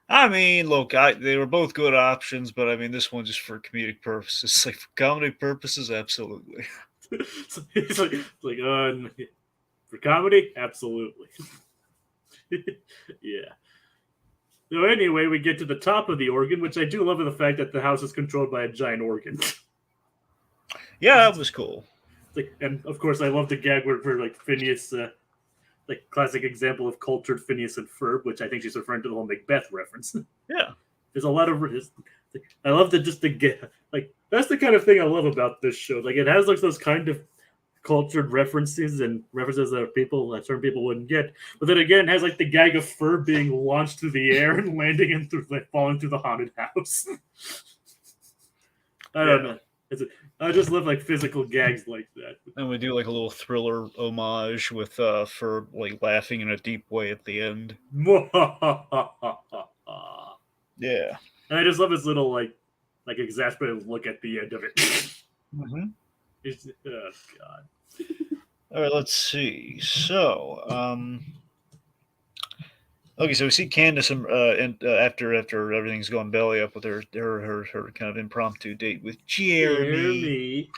I mean, look, they were both good options, but I mean, this one just for comedic purposes, like for comedy purposes, absolutely. It's like for comedy, absolutely. Yeah. So anyway, we get to the top of the organ, which I do love the fact that the house is controlled by a giant organ. Yeah, that was cool. Like, and of course, I love the gag where for like Phineas, like classic example of cultured Phineas and Ferb, which I think she's referring to the whole Macbeth reference. Yeah. There's a lot of. I love like that's the kind of thing I love about this show. Like it has like those kind of cultured references and references that certain people wouldn't get. But then again, it has like the gag of Ferb being launched through the air and landing and falling through the haunted house. I don't know. I just love like physical gags like that. And we do like a little Thriller homage with Ferb like laughing in a deep way at the end. Yeah. And I just love his little like exasperated look at the end of it. Mm-hmm. Oh God. All right, let's see. So, okay, so we see Candace after everything's gone belly up with her kind of impromptu date with Jeremy.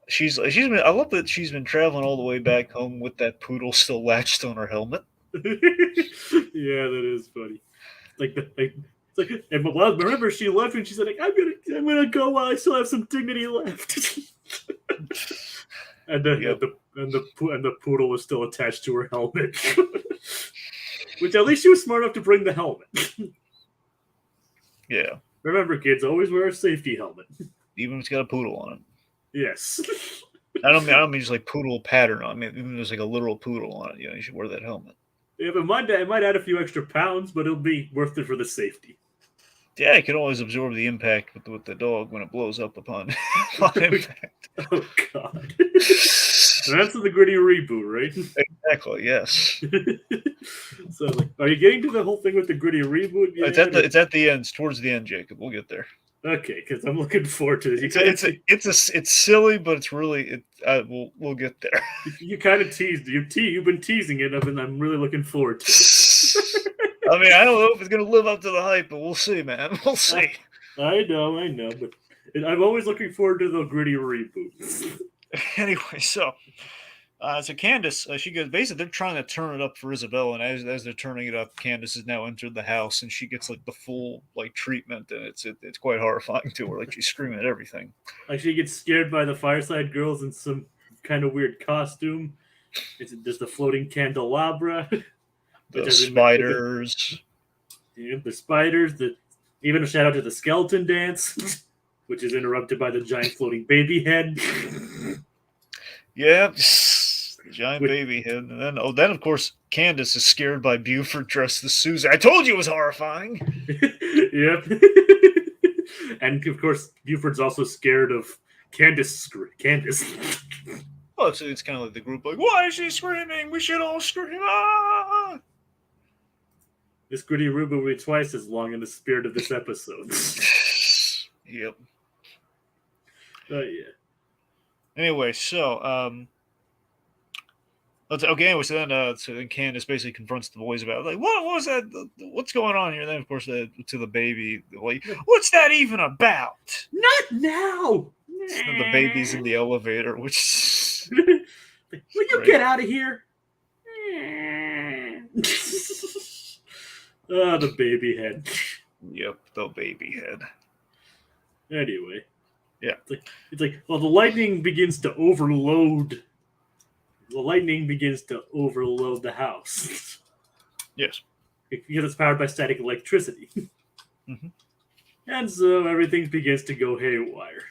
I love that she's been traveling all the way back home with that poodle still latched on her helmet. Yeah, that is funny. Well, remember she left and she said, like, I'm gonna go while I still have some dignity left. And then the poodle was still attached to her helmet. Which at least she was smart enough to bring the helmet. Yeah. Remember, kids, always wear a safety helmet. Even if it's got a poodle on it. Yes. I don't mean just like poodle pattern on it. I mean, even if there's like a literal poodle on it, you should wear that helmet. Yeah, but it might add a few extra pounds, but it'll be worth it for the safety. Yeah, it can always absorb the impact with the dog when it blows up upon impact. Oh, God. That's the Gritty reboot, right? Exactly, yes. So, like, are you getting to the whole thing with the Gritty reboot? It's at the end. It's towards the end, Jacob. We'll get there. Okay, because I'm looking forward to this. It's silly, but it's really we'll get there. You kind of teased. You've been teasing it, and I'm really looking forward to it. I mean, I don't know if it's going to live up to the hype, but we'll see, man. We'll see. I know, but I'm always looking forward to the Gritty reboots. Anyway, so So Candace, she goes. Basically, they're trying to turn it up for Isabel, and as they're turning it up, Candace has now entered the house, and she gets like the full like treatment, and it's quite horrifying to her. Like she's screaming at everything. Like she gets scared by the Fireside Girls in some kind of weird costume. There's the floating candelabra, The spiders. The spiders. Even a shout out to the skeleton dance, which is interrupted by the giant floating baby head. Yep, the giant baby head, and then of course Candace is scared by Buford dressed as Susie. I told you it was horrifying. Yep. And of course, Buford's also scared of Candace. Well, so it's kind of like the group, like, why is she screaming? We should all scream! Ah! This gritty Ruben will be twice as long in the spirit of this episode. Yep. Oh yeah. Anyway, so anyway, so then Candace basically confronts the boys about like what was that? What's going on here? And then of course to the baby, like, what's that even about? Not now. The baby's in the elevator, which will you get out of here? Oh, the baby head. Yep, the baby head. Anyway. Yeah. It's like, well, the lightning begins to overload. The lightning begins to overload the house. Yes. Because it's powered by static electricity. Mm-hmm. And so everything begins to go haywire.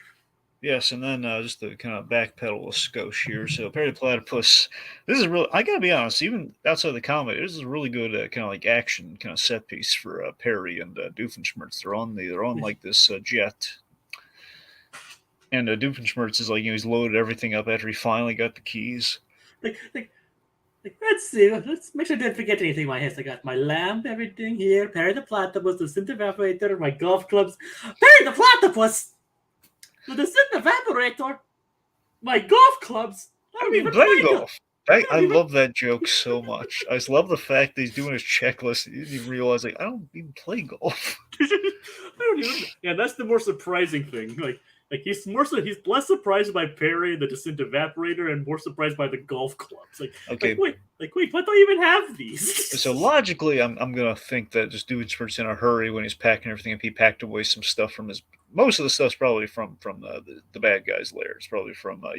Yes, and then just to kind of backpedal a skosh here. So Perry the Platypus, this is really, I gotta be honest, even outside the comedy, this is a really good kind of like action kind of set piece for Perry and Doofenshmirtz. They're on like this jet. And Doofenshmirtz is like, he's loaded everything up after he finally got the keys. Let's see. Let's make sure I didn't forget anything. I got my lamp, everything here. Perry the Platypus, the scent evaporator, my golf clubs. Perry the Platypus! The scent evaporator, my golf clubs. I don't even play golf. I love that joke so much. I just love the fact that he's doing his checklist. He didn't even realize, like, I don't even play golf. I don't even. Yeah, that's the more surprising thing. Like he's less surprised by Perry the Descent Evaporator and more surprised by the golf clubs. Okay. Wait, why don't you even have these? So logically, I'm gonna think that just Doofenshmirtz in a hurry when he's packing everything up. He packed away some stuff from his. Most of the stuff's probably from the bad guy's lair. It's probably from the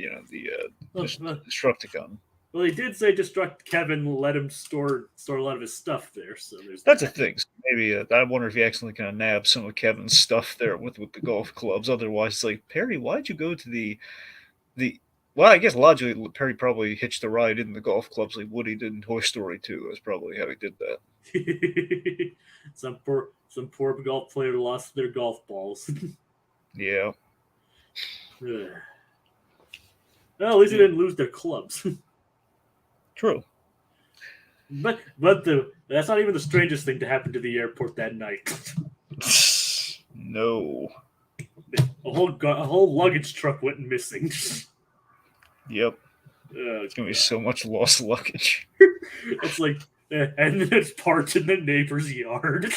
Destructicon. Well, he did say Kevin let him store a lot of his stuff there. So that's a thing. So maybe I wonder if he accidentally kind of nabbed some of Kevin's stuff there with the golf clubs. Otherwise, it's like, Perry, why'd you go to the? Well, I guess logically, Perry probably hitched a ride in the golf clubs like Woody did in Toy Story 2. That's probably how he did that. Some poor golf player lost their golf balls. Yeah. Well, at least they didn't lose their clubs. True. But that's not even the strangest thing to happen to the airport that night. No. A whole luggage truck went missing. Yep. It's gonna be so much lost luggage. It's like, and then it's parked in the neighbor's yard.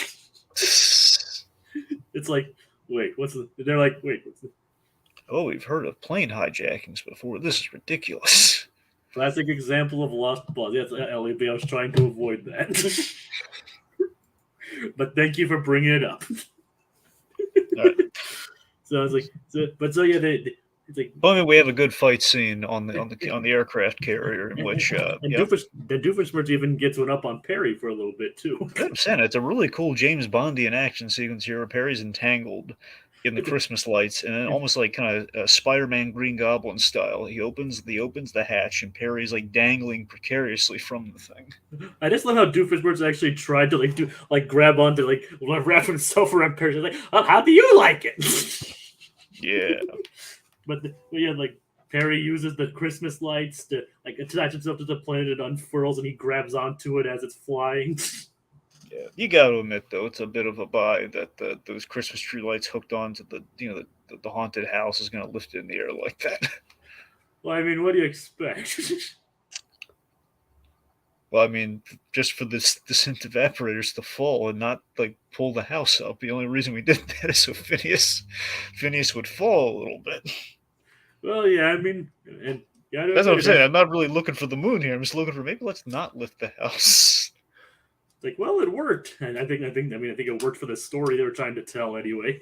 It's like, wait, they're like, wait, what's the? Oh, we've heard of plane hijackings before. This is ridiculous. Classic example of lost balls. Yes, Ellie, I was trying to avoid that. But thank you for bringing it up. Right. So it's like, it's like. Well, we have a good fight scene on the aircraft carrier in which Doofenshmirtz even gets one up on Perry for a little bit too. I'm saying it's a really cool James Bondian action sequence here. Perry's entangled in the Christmas lights, and then almost like kind of Spider-Man Green Goblin style. He opens the hatch, and Perry's like dangling precariously from the thing. I just love how Doofenshmirtz actually tried to grab onto wrap himself around Perry. Like, oh, how do you like it? Yeah. But Perry uses the Christmas lights to attach himself to the plane. It unfurls, and he grabs onto it as it's flying. Yeah, you got to admit though, it's a bit of a buy that those Christmas tree lights hooked onto the haunted house is going to lift it in the air like that. Well, I mean, what do you expect? Well, I mean, just for the scent evaporators to fall and not pull the house up. The only reason we did that is so Phineas would fall a little bit. Well, yeah, I mean, and Yeah, I know That's what I'm saying. it's I'm not really looking for the moon here. I'm just looking for maybe let's not lift the house. like, well, it worked, and I think it worked for the story they were trying to tell anyway.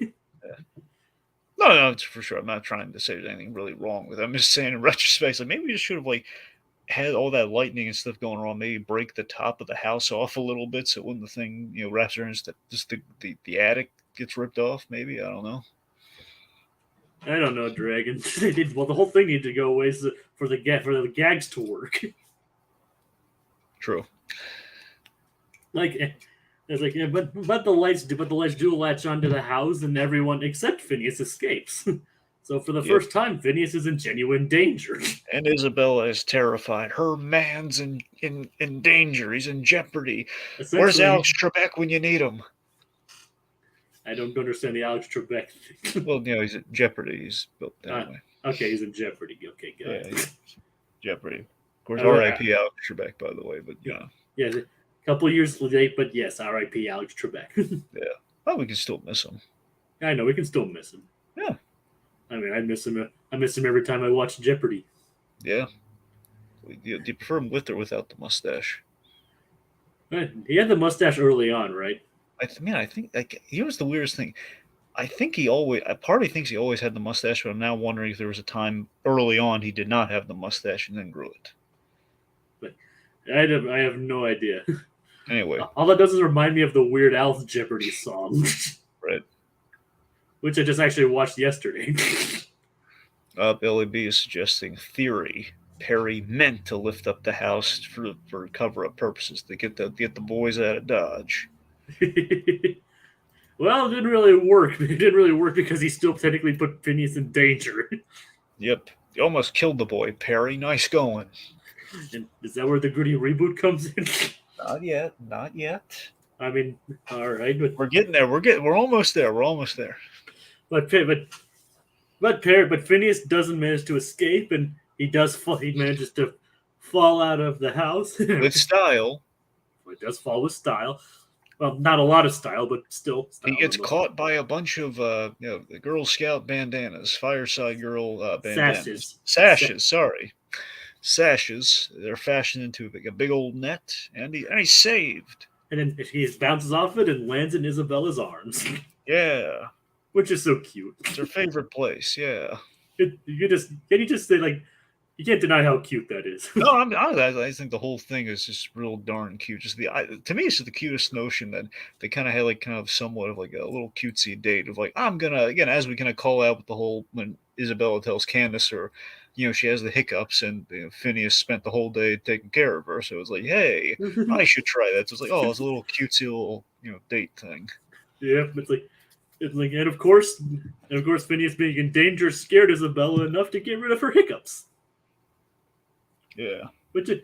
No, it's for sure. I'm not trying to say there's anything really wrong with it. I'm just saying in retrospect, like maybe we just should have like had all that lightning and stuff going on, maybe break the top of the house off a little bit so when the thing, wraps around, just the attic gets ripped off, maybe. I don't know. I don't know, Dragon. Well, the whole thing needed to go away for the gags to work. True. Like, it's like, yeah, but the lights do latch onto the house, and everyone except Phineas escapes. So for the first time, Phineas is in genuine danger. And Isabella is terrified. Her man's in danger. He's in jeopardy. Where's Alex Trebek when you need him? I don't understand the Alex Trebek thing. Well, he's in jeopardy. He's built anyway. Okay, he's in jeopardy. Okay, good. Yeah, jeopardy. Of course, R.I.P. Alex Trebek, by the way. But yeah, a couple years late, but yes, R.I.P. Alex Trebek. Yeah, well, we can still miss him. I know we can still miss him. Yeah. I mean, I miss him. I miss him every time I watch Jeopardy. Yeah. Do you prefer him with or without the mustache? He had the mustache early on, right? I think like here's the weirdest thing. I think part of me thinks he always had the mustache, but I'm now wondering if there was a time early on he did not have the mustache and then grew it. But I have no idea. Anyway, all that does is remind me of the Weird Al's Jeopardy song. Right. Which I just actually watched yesterday. Billy B is suggesting theory. Perry meant to lift up the house for cover-up purposes to get the boys out of Dodge. Well, it didn't really work. It didn't really work because he still technically put Phineas in danger. Yep. You almost killed the boy, Perry. Nice going. And is that where the Gritty reboot comes in? Not yet. Not yet. I mean, all right, but we're getting there. We're almost there. We're almost there. But Phineas doesn't manage to escape, and he manages to fall out of the house with style. It does fall with style. Well, not a lot of style, but still. He gets caught by a bunch of the Girl Scout bandanas, Fireside Girl bandanas, sashes. Sorry, sashes. They're fashioned into a big old net, and he's saved. And then he bounces off it and lands in Isabella's arms. Yeah. Which is so cute. It's her favorite place, yeah. Can you just say, like, you can't deny how cute that is. No, I think the whole thing is just real darn cute. To me, it's just the cutest notion that they kind of had like kind of somewhat of like a little cutesy date of like, I'm gonna, again, as we kind of call out with the whole, when Isabella tells Candace or, she has the hiccups and Phineas spent the whole day taking care of her. So it's like, hey, I should try that. So it's like, oh, it's a little cutesy little, date thing. Yeah, and of course, Phineas being in danger scared Isabella enough to get rid of her hiccups. Yeah, which I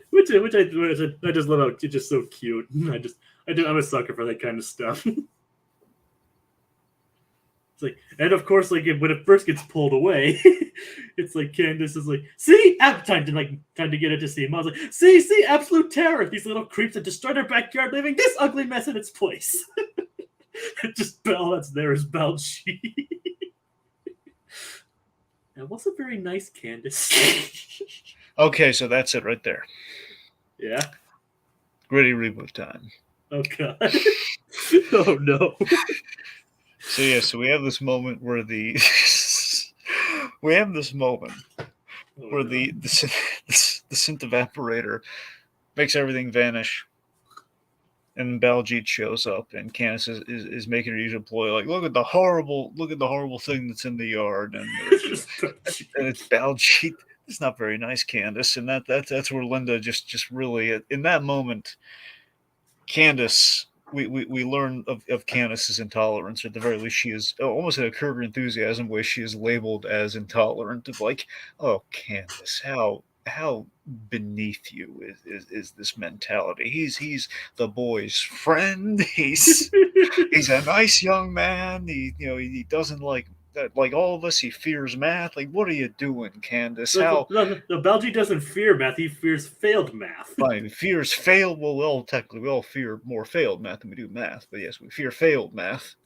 just love how it's just so cute. I'm a sucker for that kind of stuff. It's like, and of course, like when it first gets pulled away, it's like Candace is like, see, time to get it to see. Mom's like, see, absolute terror. These little creeps that destroyed our backyard, leaving this ugly mess in its place. Just Belle that's there is Baljeet. That wasn't very nice, Candace. Okay, so that's it right there. Yeah. Gritty reboot time. Oh god. Oh no. So we have this moment where the synth evaporator makes everything vanish. And Baljeet shows up, and Candace is making her usual ploy, like, look at the horrible thing that's in the yard, and it's Baljeet. It's not very nice, Candace, and that's where Linda just really, in that moment, Candace, we learn of Candace's intolerance. Or at the very least, she is almost in a Curb Your Enthusiasm way. She is labeled as intolerant. Of like, oh, Candace, how beneath you is this mentality? He's the boy's friend. He's a nice young man. He doesn't like all of us. He fears math. Like, what are you doing, Candace? No, Baljeet doesn't fear math. He fears failed math. Fine, he fears failed. Well, technically, we all fear more failed math than we do math. But yes, we fear failed math.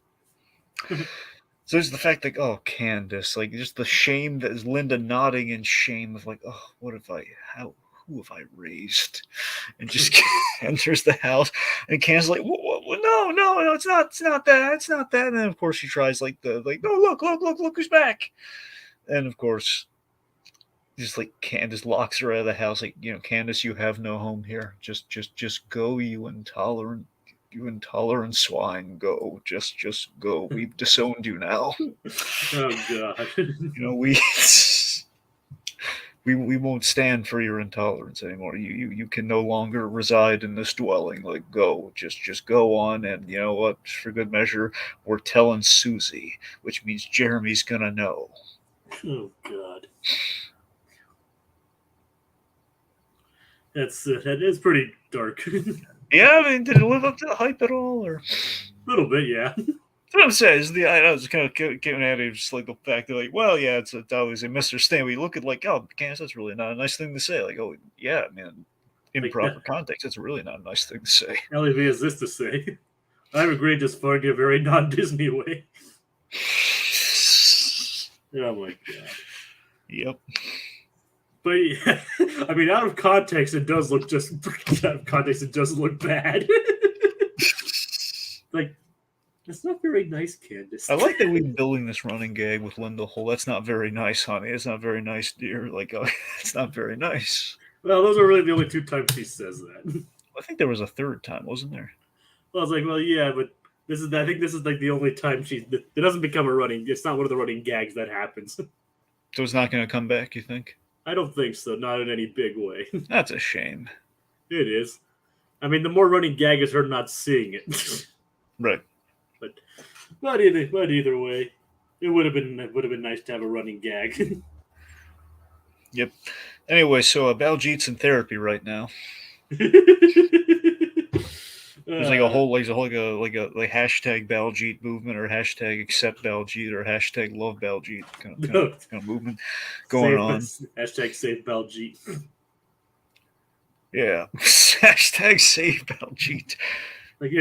So there's the fact that, oh, Candace, like, just the shame that is Linda nodding in shame of like, oh, who have I raised? And just enters the house, and Candace's like, no, it's not that. And then of course she tries no, look who's back. And of course, just like Candace locks her out of the house, like, Candace, you have no home here. Just go, you intolerant swine. Go, just go. We've disowned you now. Oh God. We won't stand for your intolerance anymore. You can no longer reside in this dwelling. Like, go, just go on. And you know what? For good measure, we're telling Susie, which means Jeremy's gonna know. Oh God. That is pretty dark. Yeah, I mean, did it live up to the hype at all, or? A little bit, yeah. What I'm saying is, I was kind of giving at it just like the fact that, like, well, yeah, it's always a misunderstanding. We look at like, oh, Candace, that's really not a nice thing to say. Like, oh, yeah, man, in Like, proper context, it's really not a nice thing to say. LAV is this to say? I've agreed to fun in a very non-Disney way. Oh my God. Yep. But yeah, I mean, out of context, it does look just out of context. It doesn't look bad. Like, that's not very nice, Candace. I like that we've been building this running gag with Linda Hull. That's not very nice, honey. It's not very nice, dear. Like, it's not very nice. Well, those are really the only two times she says that. I think there was a third time, wasn't there? Well, I was like, well, yeah, but I think this is like the only time it doesn't become a running. It's not one of the running gags that happens. So it's not going to come back, you think? I don't think so. Not in any big way. That's a shame. It is. I mean, the more running gag is her not seeing it. Right. But either way, it would have been nice to have a running gag. Yep. Anyway, so Baljeet's in therapy right now. There's like a whole like hashtag Baljeet movement, or hashtag accept Baljeet, or hashtag love Baljeet kind of movement going on. Hashtag save Baljeet. Yeah. Hashtag save Baljeet. Like,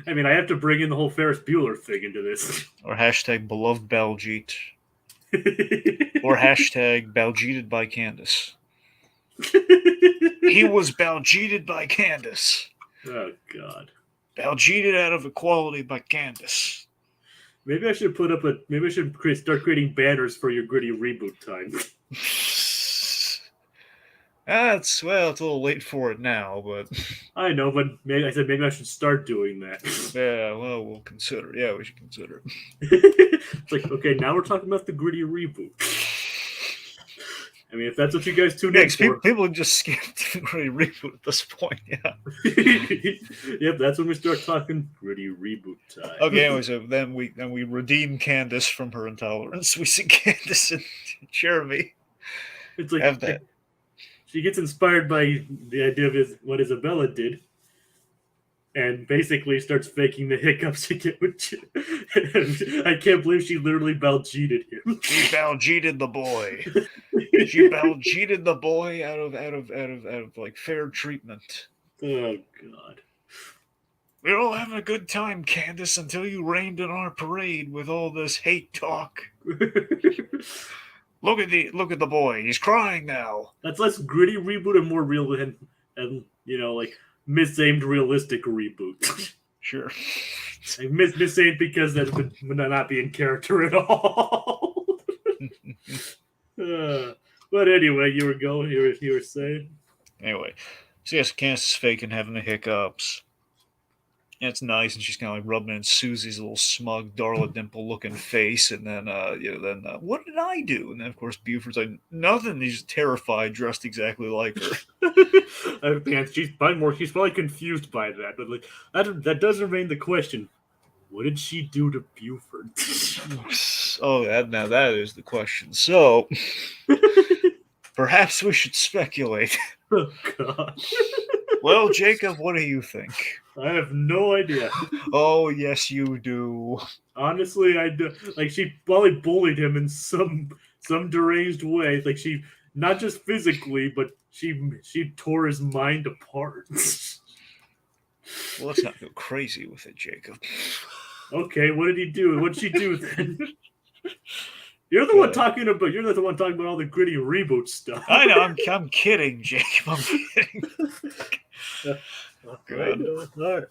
I mean, I have to bring in the whole Ferris Bueller thing into this. Or hashtag beloved Baljeet. Or hashtag Baljeeted by Candace. He was Baljeeted by Candace. Oh God. Baljeeted out of equality by Candace. Maybe I should start creating banners for your gritty reboot time. It's a little late for it now, but I know, but maybe I should start doing that. Yeah, well, we'll consider. Yeah, we should consider. It's like, okay, now we're talking about the gritty reboot. I mean, if that's what you guys tune in for, people just skip the gritty reboot at this point. Yeah. Yep, that's when we start talking gritty reboot time. Okay, anyway, so then we redeem Candace from her intolerance. We see Candace and Jeremy. It's like have that. She gets inspired by the idea of what Isabella did, and basically starts faking the hiccups to get with I can't believe she literally Baljeeted him. She Baljeeted the boy. She Baljeeted the boy out of like fair treatment. Oh God. We were all having a good time, Candace, until you rained in our parade with all this hate talk. Look at the boy. He's crying now. That's less gritty reboot and more real and like misaimed realistic reboot. Sure. Like misaimed because that would not be in character at all. But anyway, you were saying. Anyway, so yes, Candace is faking having the hiccups. And it's nice, and she's kind of like rubbing in Susie's little smug, Darla Dimple looking face, and then, what did I do? And then, of course, Buford's like, nothing. He's terrified, dressed exactly like her. I think she's probably confused by that, but like that does remain the question: what did she do to Buford? Now that is the question. So, perhaps we should speculate. Oh God. Well, Jacob, what do you think? I have no idea. Oh, yes, you do. Honestly, I do. Like, she probably bullied him in some deranged way. Like, she not just physically, but she tore his mind apart. Well, let's not go crazy with it, Jacob. Okay, what did he do? What did she do then? You're the one talking about. You're the one talking about all the gritty reboot stuff. I know. I'm kidding, Jacob. I'm kidding. God. All right.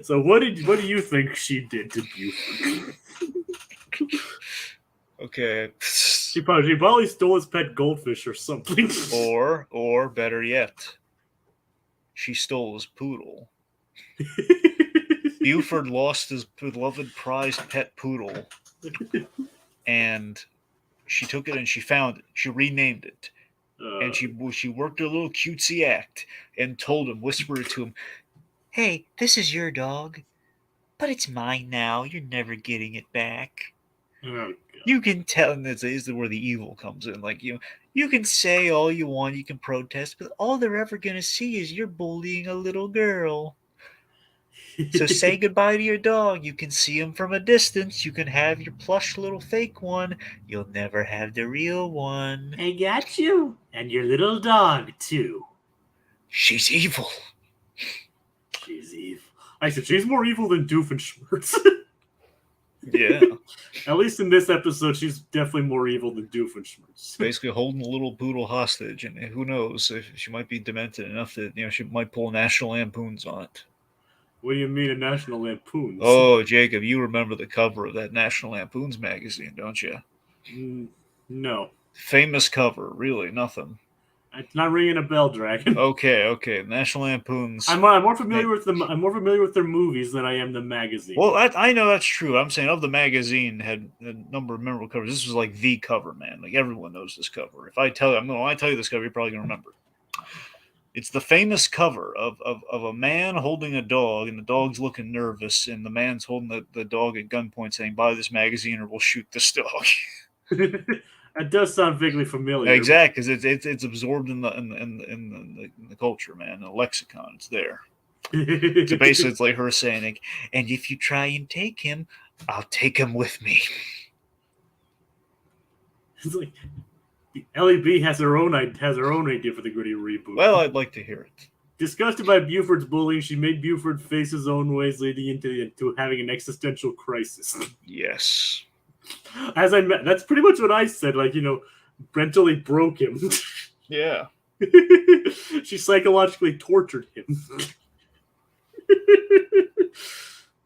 So what do you think she did to Buford? Okay. She probably stole his pet goldfish or something. Or better yet, she stole his poodle. Buford lost his beloved prized pet poodle, and she took it and she found it. She renamed it, and she worked her little cutesy act and told him, whispered to him, "Hey, this is your dog, but it's mine now. You're never getting it back." Oh, You can tell, and this is where the evil comes in. Like, you can say all you want, you can protest, but all they're ever gonna see is you're bullying a little girl. So say goodbye to your dog. You can see him from a distance. You can have your plush little fake one. You'll never have the real one. I got you. And your little dog, too. She's evil. She's evil. I said she's more evil than Doofenshmirtz. Yeah. At least in this episode, she's definitely more evil than Doofenshmirtz. Basically holding a little poodle hostage, and who knows if she might be demented enough that she might pull National Lampoons on it. What do you mean a National Lampoons? Oh, Jacob, you remember the cover of that National Lampoons magazine, don't you? No. Famous cover, really, nothing. It's not ringing a bell, Dragon. Okay. National Lampoons. I'm more familiar with them. I'm more familiar with their movies than I am the magazine. Well, I know that's true. I'm saying of the magazine had a number of memorable covers. This was like the cover, man. Like everyone knows this cover. If I tell you, when I tell you this cover, you're probably gonna remember. It's the famous cover of a man holding a dog, and the dog's looking nervous, and the man's holding the dog at gunpoint, saying, "Buy this magazine, or we'll shoot this dog." That does sound vaguely familiar. Exactly, because it's absorbed in the culture, man. The lexicon, it's there. So basically, it's like her saying, like, "And if you try and take him, I'll take him with me." It's like LEB has her own idea for the gritty reboot. Well, I'd like to hear it. Disgusted by Buford's bullying, she made Buford face his own ways, leading into having an existential crisis. Yes. That's pretty much what I said. Like, mentally broke him. Yeah. She psychologically tortured him.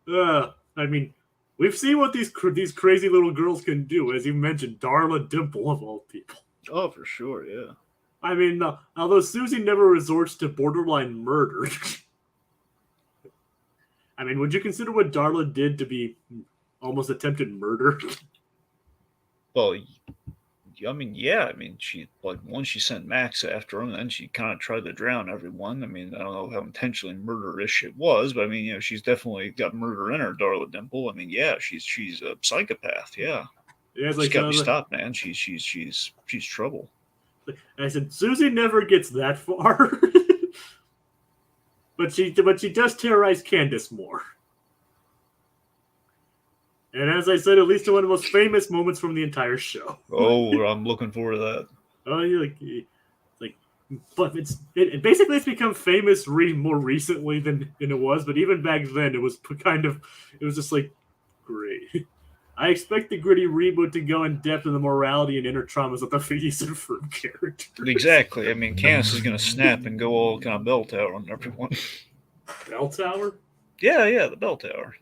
I mean, we've seen what these crazy little girls can do. As you mentioned, Darla Dimple of all people. Oh, for sure, yeah. I mean, although Susie never resorts to borderline murder. I mean, would you consider what Darla did to be almost attempted murder? Well, I mean, yeah. I mean, once she sent Max after him, then she kind of tried to drown everyone. I mean, I don't know how intentionally murderous it was, but I mean, she's definitely got murder in her, Darla Dimple. I mean, yeah, she's a psychopath. Yeah, she's got to be stopped, man. She's trouble. I said Susie never gets that far, but she does terrorize Candace more. And as I said, at least one of the most famous moments from the entire show. Oh, I'm looking forward to that. Oh, but basically it's become famous more recently than it was. But even back then, it was just like great. I expect the gritty reboot to go in depth in the morality and inner traumas of the Phineas and Ferb characters. Exactly. I mean, Candace is going to snap and go all kind of bell tower on everyone. Bell tower? Yeah, the bell tower.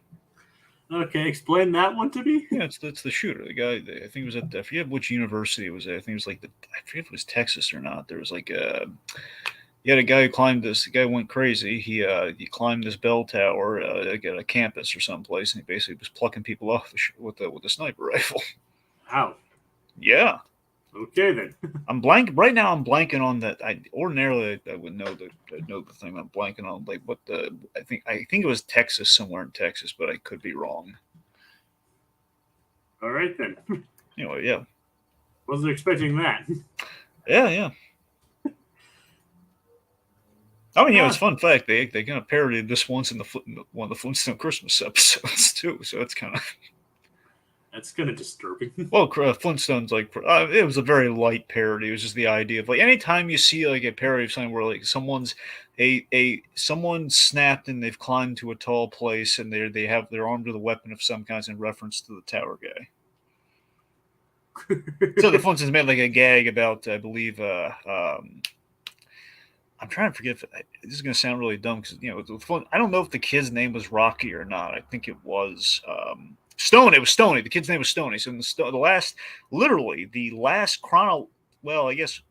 Okay, explain that one to me. Yeah, it's the shooter. The guy, I think it was I forget which university it was at. I think it was I forget if it was Texas or not. There was you had a guy who climbed this. The guy went crazy. He climbed this bell tower at a campus or someplace, and he basically was plucking people off with a sniper rifle. How? Yeah. Okay then. I'm blanking on that. Ordinarily I would know the thing. I'm blanking on what I think it was Texas, somewhere in Texas, but I could be wrong. All right then. Anyway, yeah. Wasn't expecting that. Yeah. I mean, it's a fun fact. They kind of parodied this once in one of the Flintstone Christmas episodes too. So it's kind of. That's kind of disturbing. Well, Flintstones, like, it was a very light parody. It was just the idea of, like, anytime you see, like, a parody of something where, like, someone snapped and they've climbed to a tall place and they're armed with a weapon of some kind in reference to the tower guy. So the Flintstones made, like, a gag about, I believe, I'm trying to forget. This is going to sound really dumb because, I don't know if the kid's name was Rocky or not. I think it was Stone. It was Stoney. The kid's name was Stoney. So the last well, I guess,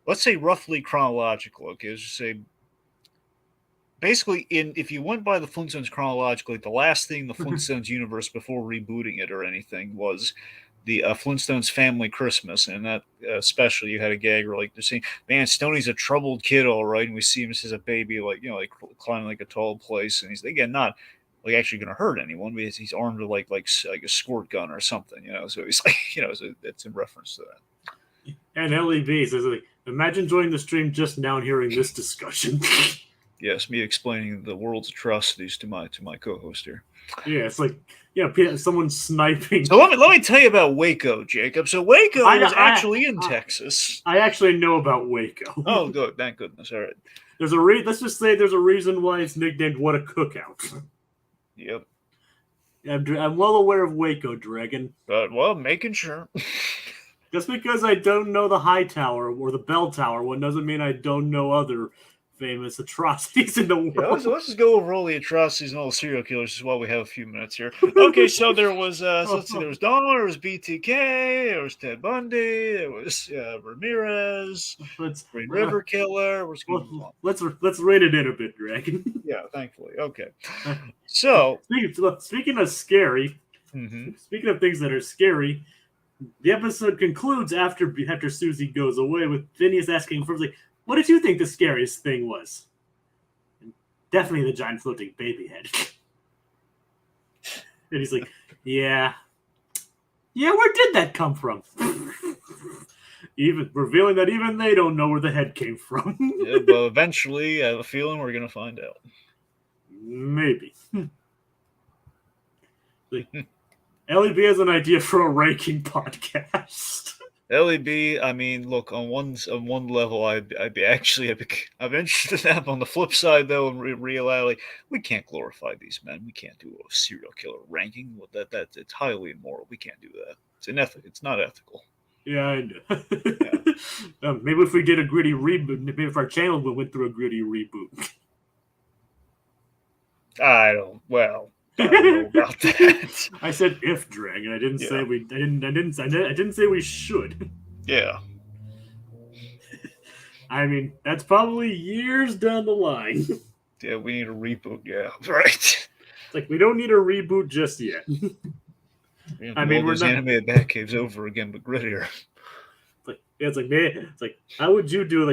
let's say roughly chronological. Okay, let's just say basically if you went by the Flintstones chronologically, the last thing the Flintstones universe before rebooting it or anything was the Flintstones Family Christmas, and that especially you had a gag where, like, they're saying, "Man, Stoney's a troubled kid, all right," and we see him as a baby, like, like climbing like a tall place, and he's again not like actually going to hurt anyone because he's armed with like a squirt gun or something, So he's like, so it's in reference to that. And LEB says, like, imagine joining the stream just now and hearing this discussion. Yes, me explaining the world's atrocities to my co-host here. Yeah, it's like, someone's sniping. So let me tell you about Waco, Jacob. So Waco is actually in Texas. I actually know about Waco. Oh, good. Thank goodness. All right. Let's just say there's a reason why it's nicknamed What a Cookout. Yep. I'm well aware of Waco, Dragon. But, well, making sure. Just because I don't know the High Tower or the Bell Tower one doesn't mean I don't know other famous atrocities in the world. Yeah, let's just go over all the atrocities and all the serial killers just while we have a few minutes here. Okay, so there was, let's see, there was Dahmer, there was BTK, there was Ted Bundy, there was Ramirez, Green River Killer. Let's rein it in a bit, Dragon. Yeah, thankfully. Okay. So speaking of scary, speaking of things that are scary, the episode concludes after Susie goes away with Phineas asking Ferb, like, what did you think the scariest thing was? And definitely the giant floating baby head. And he's like, yeah, where did that come from? Even revealing that even they don't know where the head came from. Yeah, but eventually, I have a feeling we're going to find out. Maybe. LEB has an idea for a ranking podcast. LEB, I mean, look, on one level, I'm interested in that. On the flip side, though, in reality, we can't glorify these men. We can't do a serial killer ranking. That's it's highly immoral. We can't do that. It's not ethical. Yeah, I know. Yeah. Maybe if we did a gritty reboot, maybe if our channel went through a gritty reboot. I don't know about that. I said if, Dragon. I didn't say we. I didn't say we should. Yeah. I mean, that's probably years down the line. Yeah, we need a reboot. Yeah, right. It's like we don't need a reboot just yet. I mean, we're not animated Batcaves over again, but grittier. It's like how would you do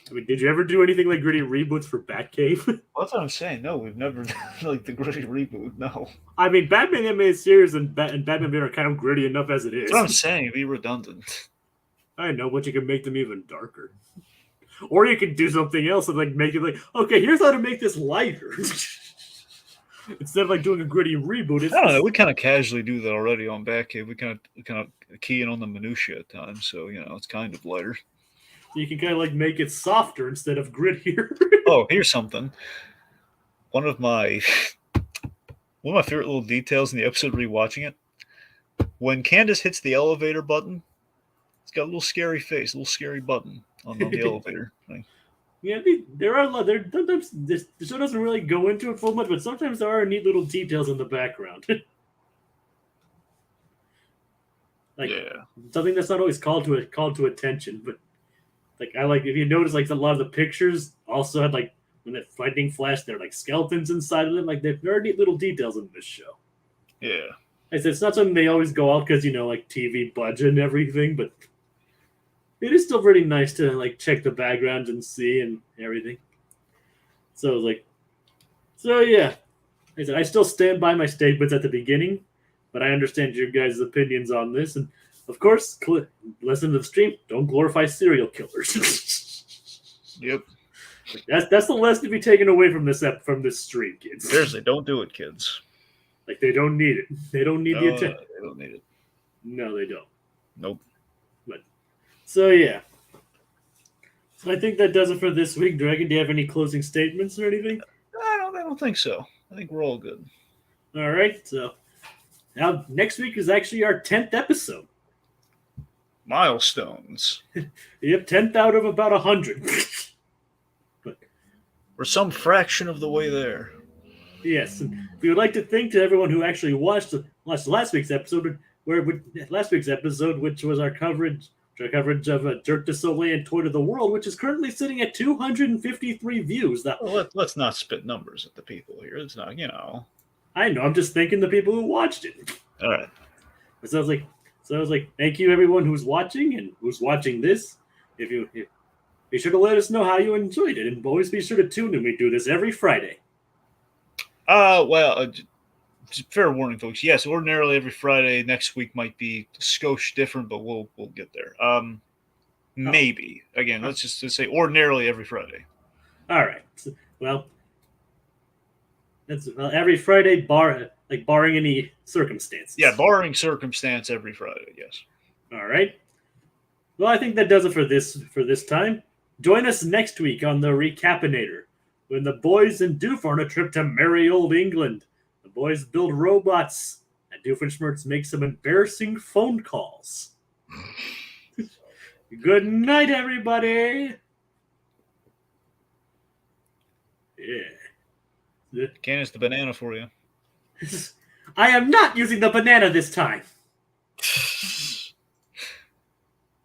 I mean, did you ever do anything like gritty reboots for Batcave? Well, that's what I'm saying. No, we've never done like the gritty reboot. No. I mean, Batman the Animated Series and Batman are kind of gritty enough as it is. That's what I'm saying. Be redundant. I know, but you can make them even darker. Or you can do something else and make it okay, here's how to make this lighter. Instead of doing a gritty reboot. I don't know. We kind of casually do that already on Batcave. We kind of key in on the minutia at times, so it's kind of lighter. You can kind of make it softer instead of grittier. Oh, here's something. One of my favorite little details in the episode, rewatching it, when Candace hits the elevator button, it's got a little scary face, a little scary button on the elevator. Yeah, there are a lot. Sometimes the show doesn't really go into it full much, but sometimes there are neat little details in the background. Something that's not always called to attention, but if you notice, a lot of the pictures also had when that lightning flashed, there are skeletons inside of them. There are neat little details in this show. Yeah, I said it's not something they always go out because TV budget and everything, but it is still pretty nice to check the backgrounds and see and everything. So yeah. I said I still stand by my statements at the beginning, but I understand your guys' opinions on this, and of course, listen to the stream. Don't glorify serial killers. Yep. That's the lesson to be taken away from this stream, kids. Seriously, don't do it, kids. Like they don't need it. They don't need the attention. They don't need it. No, they don't. Nope. But so yeah. So I think that does it for this week. Dragon, do you have any closing statements or anything? I don't think so. I think we're all good. All right. So now next week is actually our 10th episode. Milestones. Yep, 10th out of about 100. But we're some fraction of the way there. Yes, and we would like to thank to everyone who actually watched last week's episode, which was our coverage of Jerk to Soleil and Toy to the World, which is currently sitting at 253 views. Now, well, let's not spit numbers at the people here. It's not, I know. I'm just thanking the people who watched it. All right. So I was like, thank you everyone who's watching and who's watching this. If be sure to let us know how you enjoyed it, and always be sure to tune in. We do this every Friday. Just fair warning, folks. Yes, ordinarily every Friday. Next week might be a skosh different, but we'll get there. Maybe. Again, let's just say ordinarily every Friday. All right. Well, that's every Friday, barring any circumstances. Yeah, barring circumstance, every Friday. Yes. All right. Well, I think that does it for this time. Join us next week on the Recap-inator, when the boys and Doof are on a trip to merry old England. The boys build robots, and Doofenshmirtz makes some embarrassing phone calls. Good night, everybody. Yeah. Can is the banana for you. I am not using the banana this time.